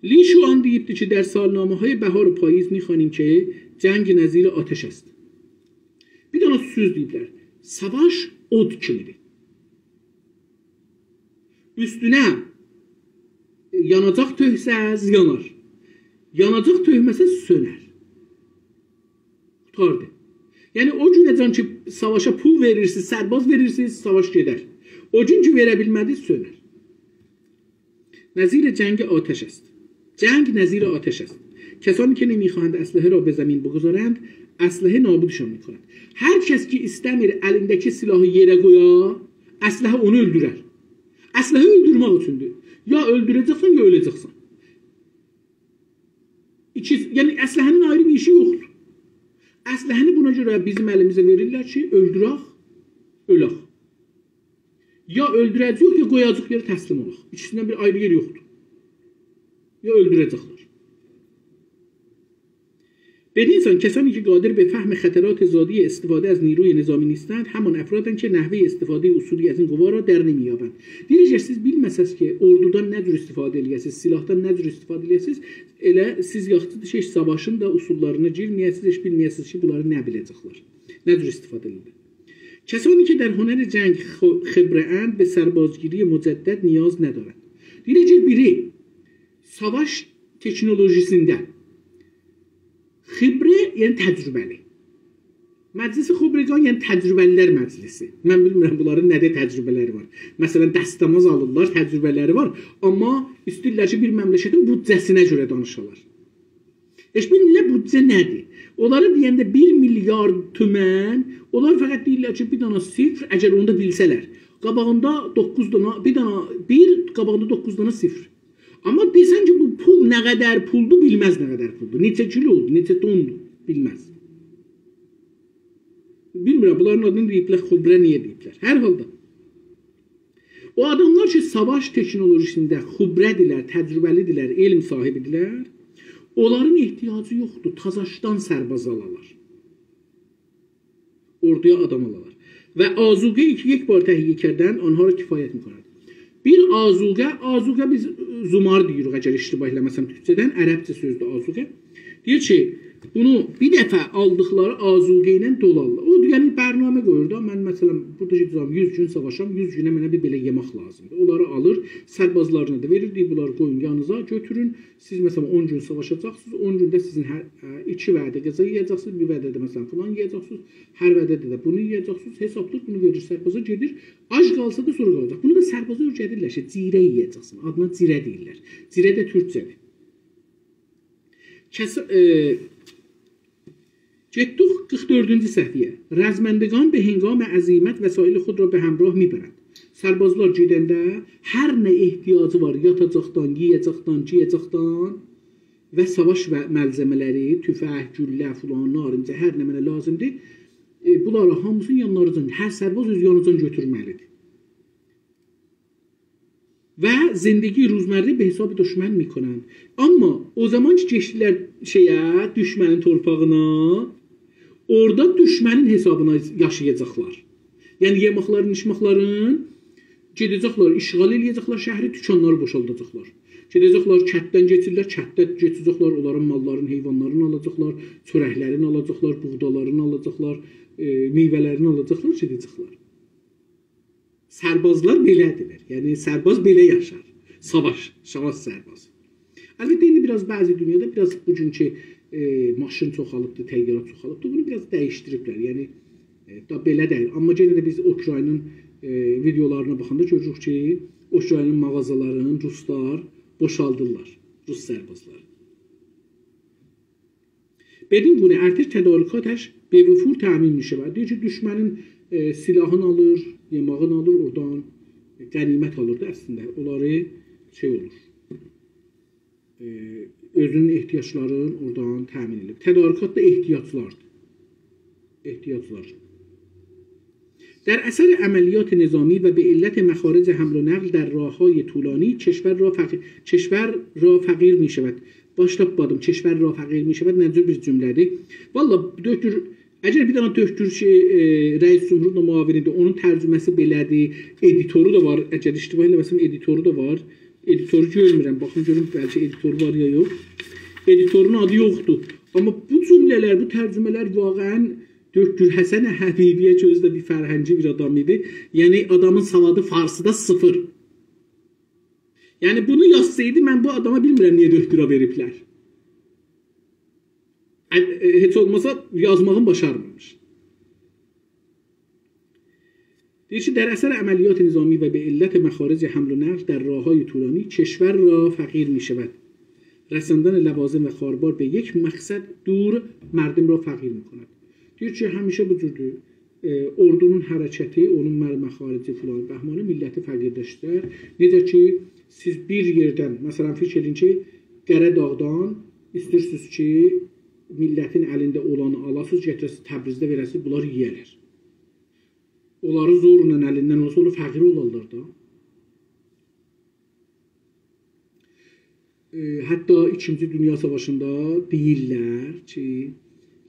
لی şu an deyibdir ki, در سالنامه‌های بهار و پاییز می‌خوانیم که جنگ نظیر آتش است. Bir dənə söz deyiblər. Savaş od kimidir. Üstünə yanacaq töhsəz yanar. Yanacaq töhməsə sönər. Qutardı. Yəni o günəcən ki savaşa pul verirsiniz, sərbaz verirsiniz, savaş gedər. O gün ki verə bilmədiniz sönər. نظیر جنگ آتش است. جنگ نظیر آتش است. کسانی که نمیخواهند اسلحه را به زمین بگذارند اسلحه نابودشان میکنند. Hər kəs ki istəmir əlindəki silahı yerə qoya, əsləhə onu öldürər. Əsləhə öldürmək üçündür. Ya öldürəcəksən, ya öləcəksən. Yəni əsləhənin ayrı bir işi yoxdur. Əsləhəni buna görə bizim əlimizə verirlər ki, öldürək, ölək. Ya öldürəcək, ya qoyacaq yerə təslim olaq. İkisindən bir ayrı yer yoxdur. Ya öldürəcəklər. بدینسان کسانی که قادر به فهم خطرات ذاتی استفاده از نیروی نظامی نیستند همان افرادند که نحوه استفاده اصولی از این قوا را در نمی‌یابند. Deyir siz bilməsəz ki, ordudan nə cür istifadə eləyəsiz, silahdan nə cür istifadə eləyəsiz, elə siz yaxşı şey savaşın da usullarını bilməyəsiz, heç bilməyəsiz ki, bunları nə biləcəklər. Nə cür istifadə eləyirlər. کسانی که در هنر جنگ خبره‌اند به سربازگیری مجدد نیاز ندارند. Deyir biri savaş teknolojisində Xibrə, yəni təcrübəli. Məclisi Xibrəgan, yəni təcrübəlilər məclisi. Mən bilmirəm, bunların nədə təcrübələri var. Məsələn, dəstəmaz alırlar, təcrübələri var. Amma istəyirlər ki, bir məmləkətin büdcəsinə görə danışırlar. Heç bilmirlər, büdcə nədir? Onları deyəndə 1 milyar tümən, onlar fəqət deyirlər ki, bir dana sifr, əgər onu da bilsələr. Qabağında 9 dana, bir qabağında 9 dana sifr. Amma desən ki, bu pul nə qədər puldur, bilməz nə qədər puldur. Neçə kilo oldu, neçə tondur, bilməz. Bilmirəm, bunların adını deyiblər, xubrə niyə deyiblər. Hər halda. O adamlar ki, savaş teknolojisində xubrədirlər, təcrübəlidirlər, elm sahibidirlər, onların ehtiyacı yoxdur, tazaşdan sərbaz alalar. Orduya adam alalar. Və azuqə ki, یک بار تهیه کردن آنها را kifayət می‌کند. Bir azuqə biz zumar deyirik, əgər iştibah eləməsəm türkçədən, ərəbcə sözdür azuqə. Deyir ki, bunu bir dəfə aldıqları azuqə ilə dolarlar. O yəni bərnamə qoyur da, mən məsələn burada gedəcəm 100 gün savaşam, 100 günə mənə bir belə yemək lazımdır. Onları alır, sərbazlarına da verir, deyir bunları qoyun yanınıza, götürün. Siz məsələn 10 gün savaşacaqsınız, 10 gündə sizin 2 vədə qəza yeyəcəksiniz, bir vədədə məsələn filan yeyəcəksiniz, hər vədədə də bunu yeyəcəksiniz, hesablayır, bunu verir sərbaza gedir. Ac qalsa da sonra qalacaq. Bunu da sərbaza öyrədirlər ki, cirə yeyəcəksin. Adına cirə deyirlər. Cirə də türkçədir. جدوخ 44. səhviyə. Rəzməndəqan به هنگام عزیمت وسایل خود را به همراه میبرند. Sərbazlar gedəndə hər nə ehtiyacı var, yatacaqdan, yeyəcəkdən, ciyəcəkdən və savaş məlzəmələri, tüfək, güllə, filan, narıncə, hər nə mənə lazımdır. Bunları hamısını yanlarından, hər sərbaz öz yanından götürməlidir. Və zindagi روزمره به حساب دشمن میکنند. Amma o zaman ki geçdilər düşmənin torpağına, orada düşmənin hesabına yaşayacaqlar. Yəni yeməklərin, içməklərin gedəcəklər, işğal edəcəklər şəhəri, dükanları boşaldacaqlar. Gedəcəklər, kətdən keçirlər, kətdə keçəcəklər, onların mallarını, heyvanlarını alacaqlar, çörəklərini alacaqlar, buğdalarını alacaqlar, meyvələrini alacaqlar, gedəcəklər. Sərbazlar belədirlər. Yəni sərbaz belə yaşar. Savaş sərbazı. Əlbəttə indi biraz bəzi dünyada biraz bugünkü maşın çoxalıbdır, təyyarə çoxalıbdır. Bunu biraz dəyişdiriblər. Yəni da belə deyil. Amma yenə də biz Ukraynanın videolarına baxanda görürük ki, Ukraynanın mağazalarını ruslar boşaldırlar. Rus sərbazları. Bedin bunu ərtəş tədarükatəş به وفور تأمین می‌شود. دیگه düşmənin silahını alır, yeməğini alır, oradan qənimət alır da əslində. Onları olur. Özünün ehtiyaclarını oradan təmin edib. Tədarükat da ehtiyaclardır. Ehtiyaclar. در اثر عملیات نظامی و به علت مخارج حمل و نقل در راه‌های طولانی کشور را فقیر می‌شود. Başladım. Keşver ra fəqir می‌شود. Necə bir cümlədir. Vallahi döktür. Əgər bir dənə döktür rəis cümhurun müavinidir. Onun tərcüməsi belədir. Editoru da var. Əgər iştibah eləməsəm editoru da var. Editoru görmürəm. Baxın görüm bəlkə editoru var ya yox. Editorun adı yoxdur. Amma bu cümlələr, bu tərcümələr vaqəən Döktür Həsən Həbibiyə gözdə bir fərhənci bir adam idi. Yəni adamın savadı farsıda 0. Yəni bunu yazsaydı mən bu adama bilmirəm niyə döktürə veriblər. Heç olmasa yazmağın başarmamış. Deyir ki در اثر عملیات نظامی و به علت مخارج حمل و نقل در راه‌های طولانی کشور را فقیر می‌شود. رساندن لوازم و خاربار به یک مقصد دور مردم را فقیر می‌کند. Deyir ki, həmişə bu cürdür. Ordunun hərəkəti, onun məxarici filan bəhmanı milləti fəqirləşdirər. Necə ki, siz bir yerdən, məsələn, fikr edin ki, Qəradağdan istəyirsiniz ki, millətin əlində olanı alasınız, gətirəsiniz, Təbrizdə verəsiniz, bunlar yiyərlər. Onları zorla əlindən olsa, onu fəqir olarlar da. Hətta 2-ci Dünya Savaşında deyirlər ki,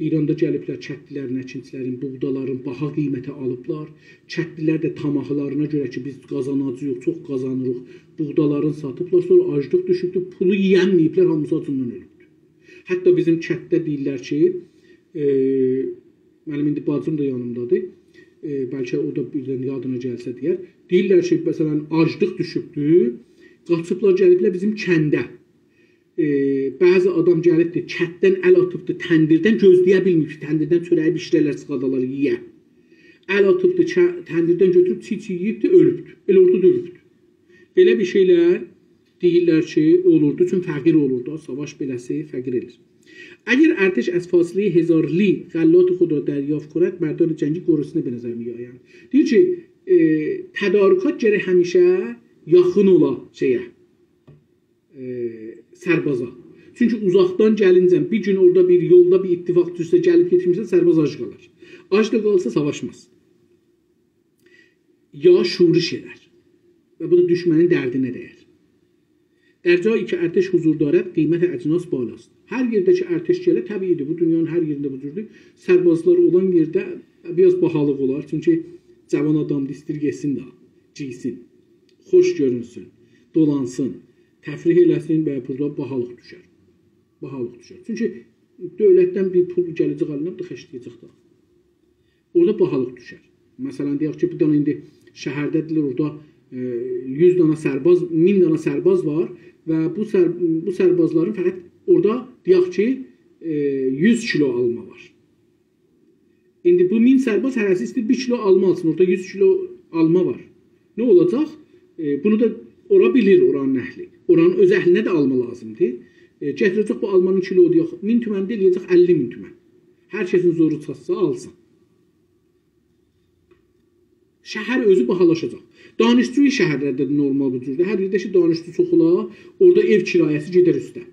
İranda gəliblər çətlilərin, əkinçilərin, buğdaların baha qiymətə alıblar. Çətlilər də tamahlarına görə ki, biz qazanacağıq, çox qazanırıq. Buğdaların satıblar, sonra aclıq düşübdür, pulu yiyənməyiblər, hamısı acından ölübdür. Hətta bizim çətdə deyirlər ki, mənim indi bacım da yanımdadır, bəlkə o da birdən yadına gəlsə deyər. Deyirlər ki, məsələn, aclıq düşübdür, qaçıblar gəliblər bizim kəndə. Bəzi adam gəlibdir, kətdən əl atıbdır, təndirdən gözləyə bilmir ki, təndirdən çörəyi bişirərlər, çıxadalar, yiyə. Əl atıbdır, təndirdən götürüb, çiğ-çiğ yiyibdir, ölübdür. Elə orada da ölübdür. Belə bir şeylər deyirlər ki, olurdu, çünki fəqir olurdu. Savaş beləsi fəqir edir. اگر ارتش از فاصله 1000 لی غلات خود را دریافت کند مردان جنگی گرسنه به نظر میآیند. deyir ki, tədarükat gərək həmişə yaxın ola şeyə. sərbaza. Çünki uzaqdan gəlincən bir gün orada bir yolda bir ittifaq düşsə, gəlib getmişsə sərbaz ac qalar. Ac da qalsa savaşmaz. Ya şuriş edər və bu da düşmənin dərdinə dəyər. در جایی که ارتش حضور دارد قیمت اجناس بالاست. Her yerdeki ərtəş gələ təbiidir. Bu dünyanın hər yerində budur. Sərbazlar olan yerdə biraz bahalıq olar. Çünki cavan adamdır, istir yesin də, giysin, xoş görünsün, dolansın, təfrih eləsin və burada bahalıq düşər. Bahalıq düşər. Çünki dövlətdən bir pul gələcək əlinə də xərcləyəcək də. Orada bahalıq düşər. Məsələn deyək ki, bir dənə indi şəhərdədirlər, orada 100 dana sərbaz, 1000 dana sərbaz var və bu sərbazların fəqət orada deyək ki 100 kilo alma var. İndi bu 1000 sərbaz hərəsi istəyir 1 kilo alma alsın. Orada 100 kilo alma var. Nə olacaq? Bunu da ora bilir oranın əhli. Oranın öz əhlinə də alma lazımdır. Gətirəcək bu almanın kilo deyək 1000 tümən deyil, eləyəcək 50.000 tümən. Hər kəsin zoru çatsa alsın. Şəhər özü bahalaşacaq. Danışçı şəhərlərdə də normal bu cürdür. Hər yerdə ki danışçı çox ola, orada ev kirayəsi gedər üstə.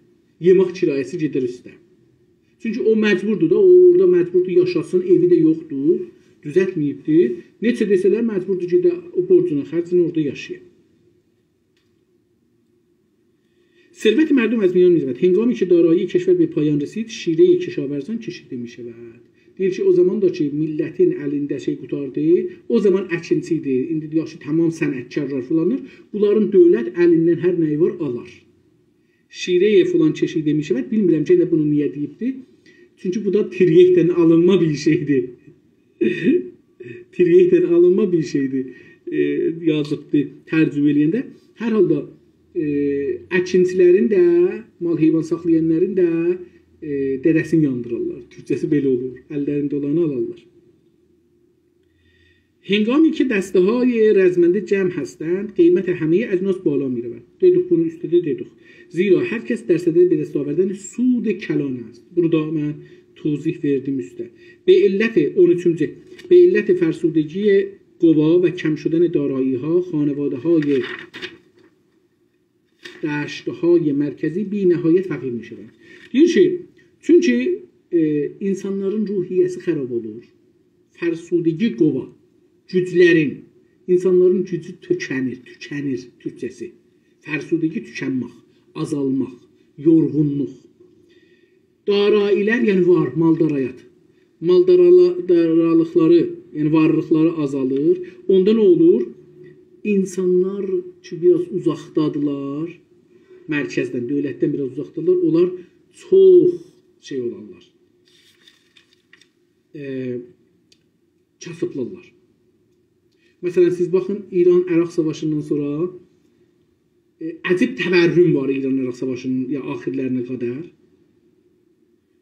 Yemək kirayəsi gedər üstə. Çünki o məcburdur da, o orada məcburdur yaşasın, evi də yoxdur, düzəltməyibdir. Neçə desələr məcburdur ki, o borcunu, xərcini orada yaşayır. ثروت مردم از میان می‌رود. هنگامی که دارایی کشور به پایان رسید شیره کشاورزان کشیده می‌شود. Deyir ki, o zaman da ki, millətin əlində şey qutardı, o zaman əkinçi idi. İndi deyək ki, tamam sənətkarlar falanlar, bunların dövlət əlindən hər nəyi var, alar. Şirəyə falan çeşid demişəm, bilmirəm ki, bunu niyə deyibdir. Çünki bu da tiryəkdən alınma bir şeydir. Tiryəkdən alınma bir şeydir. Yazıqdır, tərcümə eləyəndə. Hər halda əkinçilərin də, mal heyvan saxlayanların da dedəsini yandırırlar. Türkçesi belə olur. Əllərində olanı alarlar. هنگامی که دسته های رزمنده جمع هستند قیمت همه اجناس بالا می رود. Dedik bunu üstədə dedik. Zira hər kəs در صدد به دست آوردن سود کلان است. Bunu da mən توضیح verdim üstə. به علت 13. به علت فرسودگی قوا و کم شدن دارایی ها خانواده های دشت‌های مرکزی بی nəhayət fəqir می شوند. Deyir ki, çünki insanların ruhiyyəsi xarab olur. Fərsudəgi qova, güclərin, insanların gücü tükənir türkçəsi. Fərsudəgi tükənmək, azalmaq, yorğunluq. Darailər, yəni var, maldarayat. Maldaralıqları, yəni varlıqları azalır. Onda nə olur? İnsanlar ki, biraz uzaqdadılar, mərkəzdən, dövlətdən biraz uzaqdadılar, onlar çox şey olarlar. Kasıblılar. Məsələn, siz baxın, İran-Əraq savaşından sonra əcib təvərrüm var İran-Əraq savaşının ya axirlərinə qədər.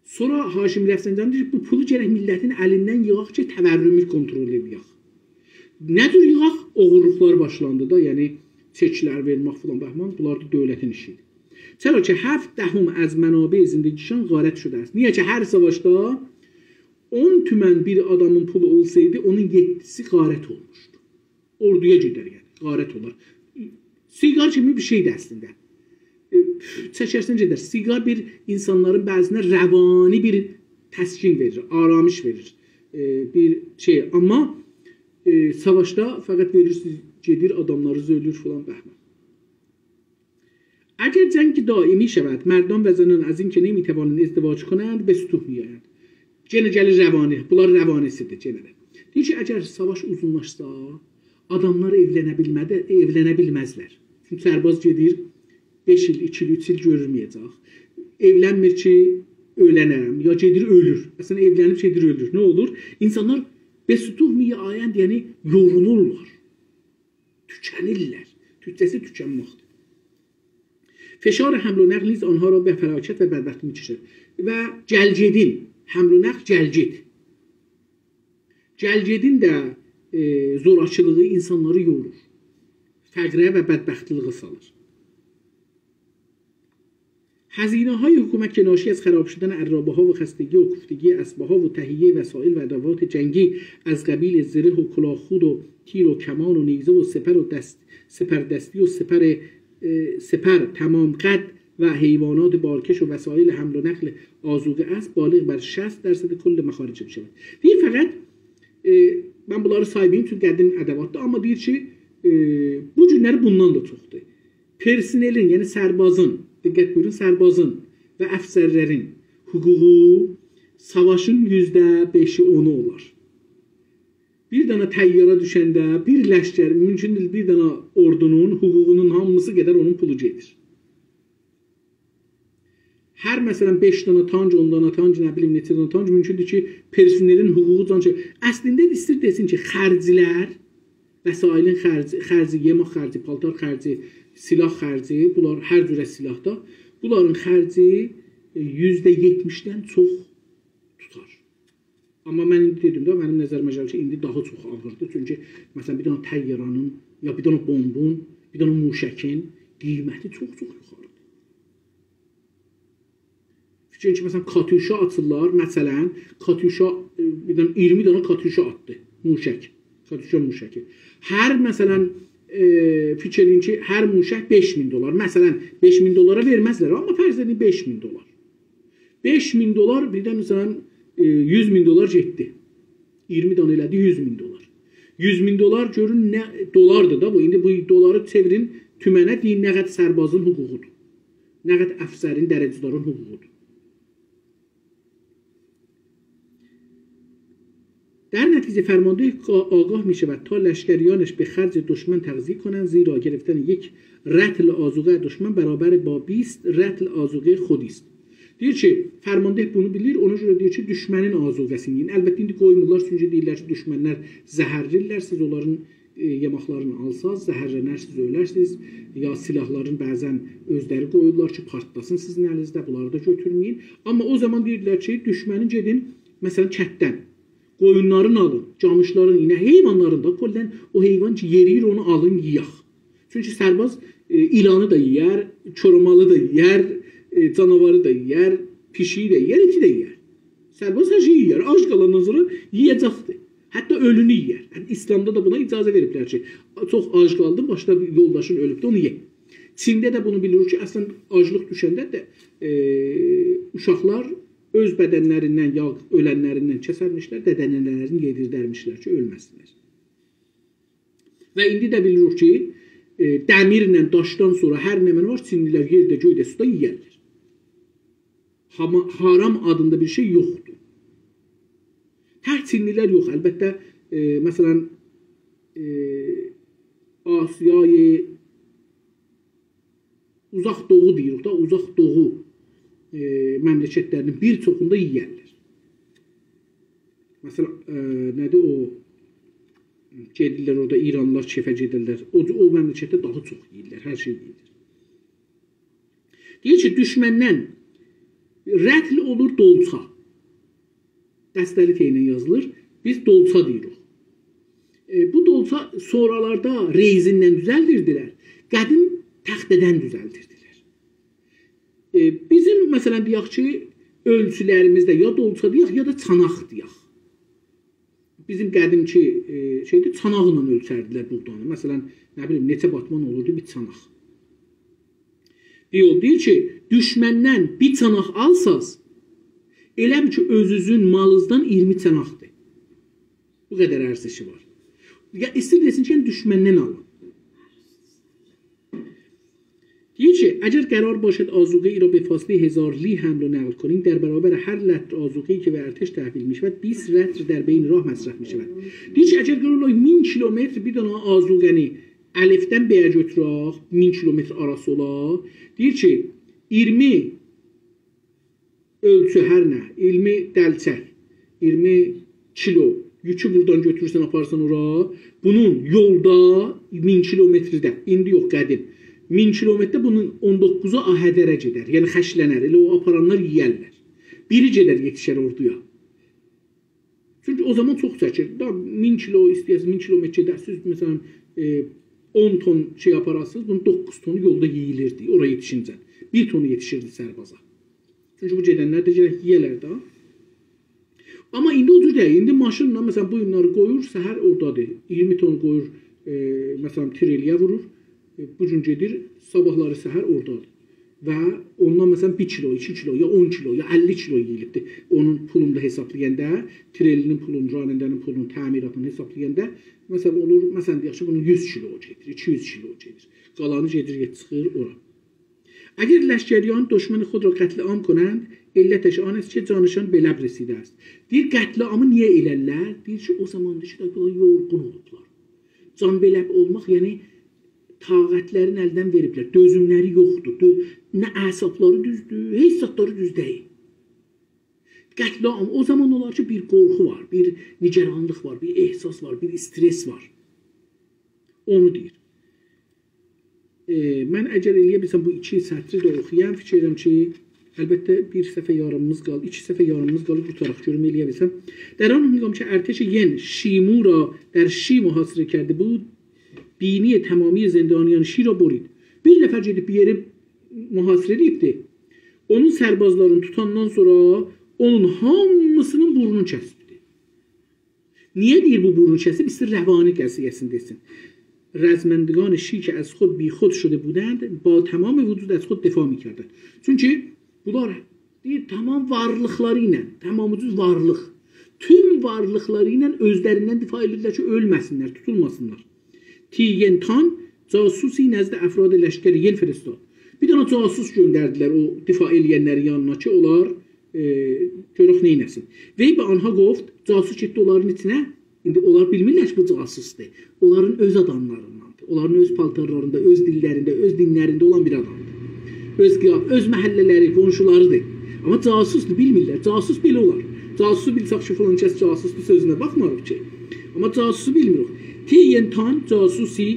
Sonra Haşim Rəfsanjani deyir, bu pulu gərək millətin əlindən yığaq ki, təvərrümü kontrol edək. Nədir yığaq? Oğurluqlar başlandı da, yəni çeklər vermək falan bəhman, bunlar da dövlətin işidir. چرا که 7/10 از منابع زندگیشان غارت شده است. Niyə ki, hər savaşda 10 tümən bir adamın pulu olsaydı, onun 7'si qarət olmuşdu. Orduya gedər, yəni, qarət olar. Siqar kimi bir şeydir əslində. Çəkərsən gedər. Siqar bir insanların bəzinə rəvani bir təskin verir, aramış verir. Bir şey, amma savaşda fəqət verirsiniz, gedir, adamları zölür falan bəhmən. اگر جنگ دائمی شود مردم و زنان از این که نمیتوانند ازدواج کنند به سطوح میآیند. Gene gəlir rəvani. Bunlar rəvanisidir genelde. Deyir ki, əgər savaş uzunlaşsa, adamlar evlənə bilməzlər. Çünki sərbaz gedir 5 il, 2 il, 3 il görülməyəcək. Evlənmir ki, ölənəm, ya gedir ölür. Əslən evlənib gedir ölür. Nə olur? İnsanlar به سطوح میآیند yəni yorulurlar. Tükənirlər. Türkçəsi tükənməkdir. فشار حمل و نقل نیز آنها را به فلاکت و بدبختی می‌کشد و جلجدین حمل و نقل جلجد جلجدین də zorakılığı insanları yorur. Fəqrə və bədbəxtliyə salır. هزینه‌های حکومت که ناشی از خراب شدن عرابه‌ها و خستگی و کوفتگی اسبه‌ها و تهیه وسایل و ادوات جنگی از قبیل زره و کلاهخود و تیر و کمان و نیزه و سپر و سپردستی و سپر سپر تمام قد و حیوانات بارکش و وسایل حمل و نقل آذوقه است بالغ بر 60% کل مخارج میشود. دیگه فقط ben bunları saymayayım çünkü qədim ədəbatda, amma deyir ki, bu günləri bundan da çoxdur. Personelin, yəni sərbazın, diqqət buyurun, sərbazın və əfsərlərin hüququ savaşın %5'i 10'u olar. Bir dana təyyara düşəndə bir ləşkər, mümkün deyil bir dana ordunun hüququnun hamısı qədər onun pulu gedir. Hər məsələn 5 dana tanc, 10 dana tanc, nə bilim neçə dana tanc mümkündür ki, personelin hüququ canı. Əslində istəyir desin ki, xərclər, vəsailin xərci, yemək xərci, paltar xərci, silah xərci, bunlar hər cürə silahda, bunların xərci %70'dən çox tutar. Amma mən indi dedim də, mənim nəzərimə gəlir ki, indi daha çox ağırdır. Çünki məsələn bir dana təyyaranın, ya bir dana bombun, bir dana muşəkin qiyməti çox-çox yuxarıdır. Fikrin ki, məsələn, Katyuşa atırlar, məsələn, Katyuşa, 20 dana Katyuşa atdı, muşək, Katyuşa muşəki. Hər, məsələn, fikrin ki, hər muşək $5.000, məsələn, $5.000 verməzlər, amma fərz edin $5.000. $5.000, bir də məsələn, $100.000 getdi. 20 dana elədi, $100.000. $100.000 görün nə dolardır da bu. İndi bu doları çevirin tümənə, deyin nə qədər sərbazın hüququdur. Nə qədər əfsərin, dərəcədarın hüququdur. در نتیجه فرمانده آگاه می شود تا لشکریانش به خرج دشمن تغذیه کنند، زیرا گرفتن یک رطل آذوقه دشمن برابر با 20 رطل آذوقه خودی است. Deyir ki, fərmandah bunu bilir, ona görə deyir ki, düşmənin azuqəsini yiyin. Əlbəttə, indi qoymurlar, çünki deyirlər ki, düşmənlər zəhərlirlər, siz onların yeməklərini alsaz, zəhərlənərsiniz, ölərsiniz, ya silahların bəzən özləri qoyurlar ki, partlasın sizin əlinizdə, bunları da götürməyin. Amma o zaman deyirlər ki, düşmənin gedin, məsələn, kətdən, qoyunların alın, camışların, inə, heyvanların da, koldən o heyvan ki, yeriyir, onu alın, yiyək. Çünki sərbaz ilanı da yiyər, çoromalı da yiyər, canavarı da yiyər, pişiyi də yiyər, iti də yiyər. Sərbaz hər şeyi yiyər, ac qalandan sonra yiyəcəkdir. Hətta ölünü yiyər. Yəni, İslamda da buna icazə veriblər ki, çox ac qaldın, başda yoldaşın ölübdə, onu ye. Çində də bunu bilirik ki, əslən, aclıq düşəndə də uşaqlar öz bədənlərindən, ya ölənlərindən kəsərmişlər, dədənələrini yedirdərmişlər ki, ölməsinlər. Və indi də bilirik ki, dəmirlə, daşdan sonra hər nəmən var, çinlilər yerdə, göydə, suda yiyərlər. Haram adında bir şey yoxdur. Tək çinlilər yox, əlbəttə, məsələn, Asiyayı, uzaq doğu deyirik da, uzaq doğu məmləkətlərinin bir çoxunda yiyərlər. Məsələn, nədir o, gedirlər orada, İranlılar kefə gedirlər, o məmləkətdə daha çox yiyirlər, hər şey yiyirlər. Deyir ki, düşməndən rətl olur dolça. Dəstəli teylə yazılır, biz dolça deyirik. Bu dolça sonralarda reizindən düzəldirdilər, qədim təxtədən düzəldirdilər. Bizim, məsələn, deyək ki, ölçülərimizdə ya dolça deyək, ya da çanaq deyək. Bizim qədimki şeydə çanaqla ölçərdilər buğdanı. Məsələn, nə bilim, neçə batman olurdu bir çanaq. Deyir ki, düşməndən bir çanaq alsaz, elə ki, özünüzün malınızdan 20 çanaqdır. Bu qədər ərzişi var. Ya istəyir desin ki, düşməndən alın. Deyir ki, اگر قرار باشد آذوقه ای را به فاصله 1000 لی حمل و نقل کنیم در برابر هر لتر آذوقه‌ای که به ارتش تحویل می شود 20 لتر در بین راه مصرف می شود. Deyir ki, əgər qərarla 1000 kilometr bir dana azuqəni əlifdən B-yə götürək, 1000 kilometr arası ola. Deyir ki, 20 ölçü hər nə, 20 dəlçək, 20 kilo yükü buradan götürürsən, aparsan ora, bunun yolda 1000 kilometrdə, indi yox, qədim. 1000 kilometrdə bunun 19'u ahədərə gedər, yəni xəşlənər, elə o aparanlar yiyərlər. Biri gedər yetişər orduya. Çünki o zaman çox çəkir. 1000 kilo istəyəsiniz, 1000 kilometr gedərsiniz, məsələn, 10 ton şey aparasınız, bunun 9 tonu yolda yeyilirdi, oraya yetişincə. 1 tonu yetişirdi sərbaza. Çünki bu gedənlər də gedək yiyələr də. Amma indi o cür deyil, indi maşınla, məsələn, bu yunları qoyur, səhər oradadır. 20 ton qoyur, məsələn, treliyə vurur. bu gün gedir, sabahları səhər oradadır. Və ondan məsələn 1 kilo, 2 kilo, ya 10 kilo, ya 50 kilo yeyilibdir. Onun pulunu da hesablayanda, trelinin pulunu, ranəndənin pulunu, təmiratını hesablayanda, məsələn olur, məsələn deyək ki, bunun 100 kilo gedir, 200 kilo gedir. Qalanı gedir, çıxır ora. اگر لشکریان دشمن خود را قتل عام کنند علتش آن است که جانشان به لب رسیده است. Deyir qətl amı niyə elərlər? Deyir ki, o zamanda ki, yorğun olublar. Can be ləb olmaq, yəni taqətlərin əldən veriblər. Dözümləri yoxdur. Nə əsabları düzdür, heç zatları düz deyil. Qətl am o zaman olar ki, bir qorxu var, bir nigeranlıq var, bir ehsas var, bir stres var. Onu deyir. Mən əgər eləyə bilsəm bu 2 sətri də oxuyam, fikir edirəm ki, əlbəttə bir səfə yarımımız qaldı, 2 səfə yarımımız qaldı, tutaraq görüm eləyə bilsəm. در آن هنگام که ارتش ین شیمو را در شی محاصره کرده بود بینی تمامی زندانیان شی را برید. Bir nəfər gedib bir yeri mühasirə edibdi. Onun sərbazlarını tutandan sonra onun hamısının burnunu kəsibdi. Niyə deyir bu burnunu kəsib? İstir rəvani qəsiyyəsini desin. رزمندگان شی که از خود بی خود شده بودند با تمام وجود از خود دفاع می‌کردند. Çünki bunlar deyir tamam varlıqları ilə, tamam vücud varlıq, tüm varlıqları ilə özlərindən difa edirlər ki, ölməsinlər, tutulmasınlar. Tiyentan casusi nəzdə əfrad ləşkəri yen فرستاد. Bir dənə casus göndərdilər o difa eləyənlərin yanına ki, onlar görək nə etsin. Və bir anha goft, casus getdi onların içinə. İndi onlar bilmirlər ki, bu casusdur. Onların öz adamlarındandır. Onların öz paltarlarında, öz dillərində, öz dinlərində olan bir adamdır. Öz qiyaf, öz məhəllələri, qonşularıdır. Amma casusdur, bilmirlər. Casus belə olar. Casusu bilsək ki, filan kəs casusdur sözünə baxmarıq ki. Amma casusu bilmirik. Tiyentan casusi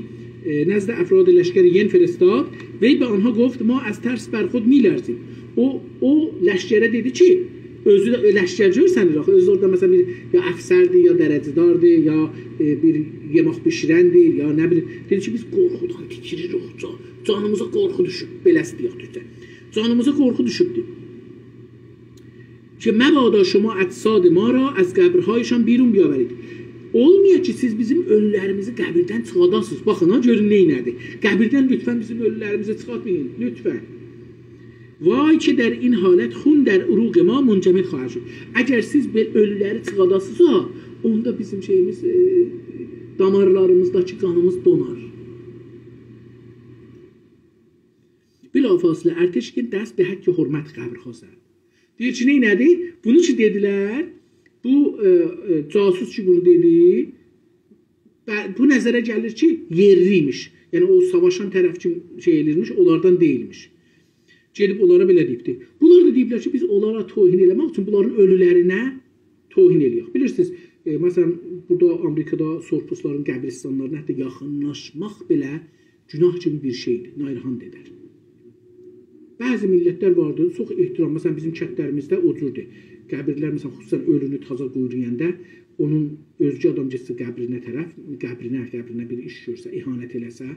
نزد افراد لشکر ین فرستاد وی به آنها گفت ما از ترس بر خود میلرزیم. O لشکره dedi ki özü də ləşkərci örsənir axı. Özü orada məsələn bir ya əfsərdir, ya dərəcədardır, ya bir yemək bişirəndir, ya nə bilim. Dedi ki biz qorxudan tikiririk. Canımıza qorxu düşüb. Beləsi deyək türkcə. Canımıza qorxu düşübdür. Ki məbada şuma ətsad ma ra az qəbrhayşan birun biyaverید. Olmuyor ki siz bizim ölülərimizi qəbirdən çıxadasınız. Baxın ha görün nə nədir. Qəbirdən lütfən bizim ölülərimizi çıxartmayın. Lütfən. Vay ki در این حالت خون در عروق ما منجمد خواهد شد. Eğer siz ölüləri çıxadasınızsa, onda bizim şeyimiz damarlarımızdakı qanımız donar. Bilafasılə ərtəşkin dəst به حق hörmət qəbrha zəd. Deyir ki, nədir? Bunu ki dedilər, bu casus ki bunu dedi, bu nəzərə gəlir ki, yerliymiş. Yəni o savaşan tərəf kim şey elirmiş, onlardan deyilmiş. Gedib onlara belə deyibdir. Bunlar da deyiblər ki, biz onlara tohin eləmək üçün bunların ölülərinə tohin eləyək. Bilirsiniz, məsələn, burada Amerikada sorpusların qəbristanlarına hətta yaxınlaşmaq belə günah kimi bir şeydir, nayrıhan edər. Bəzi millətlər vardır, çox ehtiram, məsələn, bizim kəndlərimizdə o cürdür. Qəbirlər, məsələn, xüsusən ölünü taza qoyuruyanda, onun özgə adam getsə qəbrinə tərəf, qəbrinə bir iş görsə, ihanət eləsə,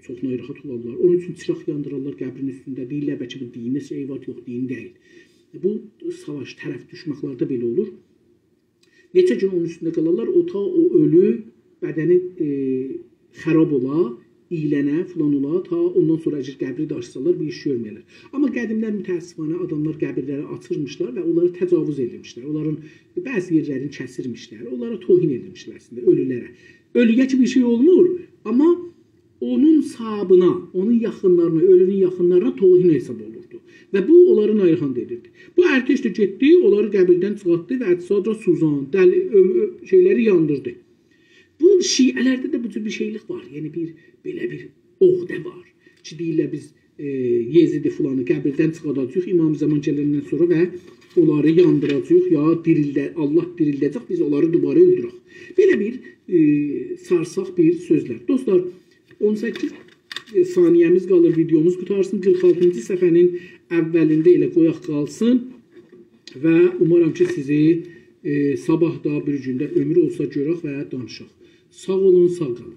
çox narahat olarlar. Onun üçün çıraq yandırırlar qəbrin üstündə. Deyirlər, bəlkə bu dini eyvat yox, din deyil. Bu savaş, tərəf düşməklərdə belə olur. Neçə gün onun üstündə qalarlar, o ölü bədəni xarab ola, iyilənə, filan ola, ta ondan sonra əgər qəbri də açsalar, bir iş görməyərlər. Amma qədimlər mütəəssifانə adamlar qəbirləri açırmışlar və onları təcavüz edilmişlər. Onların bəzi yerlərini kəsirmişlər, onlara tohin edilmişlər əslində, ölülərə. Ölüyə ki bir şey olmur, amma onun sahabına, onun yaxınlarına, ölünün yaxınlarına tohin hesab olurdu. Və bu onları nayrıhan edirdi. Bu ərtəş də getdi, onları qəbirdən çıxartdı və əcsadra suzan, şeyləri yandırdı. Bu şiələrdə də bu cür bir şeylik var. Yəni belə bir oğdə var. Ki deyirlər biz Yezidi filanı qəbirdən çıxadacaq İmam Zaman gələndən sonra və onları yandıracaq ya Allah dirildəcək, biz onları dubara öldürək. Belə bir sarsaq bir sözlər. Dostlar, 18 saniyəmiz qalır, videomuz qutarsın. 46-cı səfənin əvvəlində elə qoyaq qalsın və umaram ki sizi sabah da bir gündə ömür olsa görək və danışaq. Sağ olun, sağ qalın.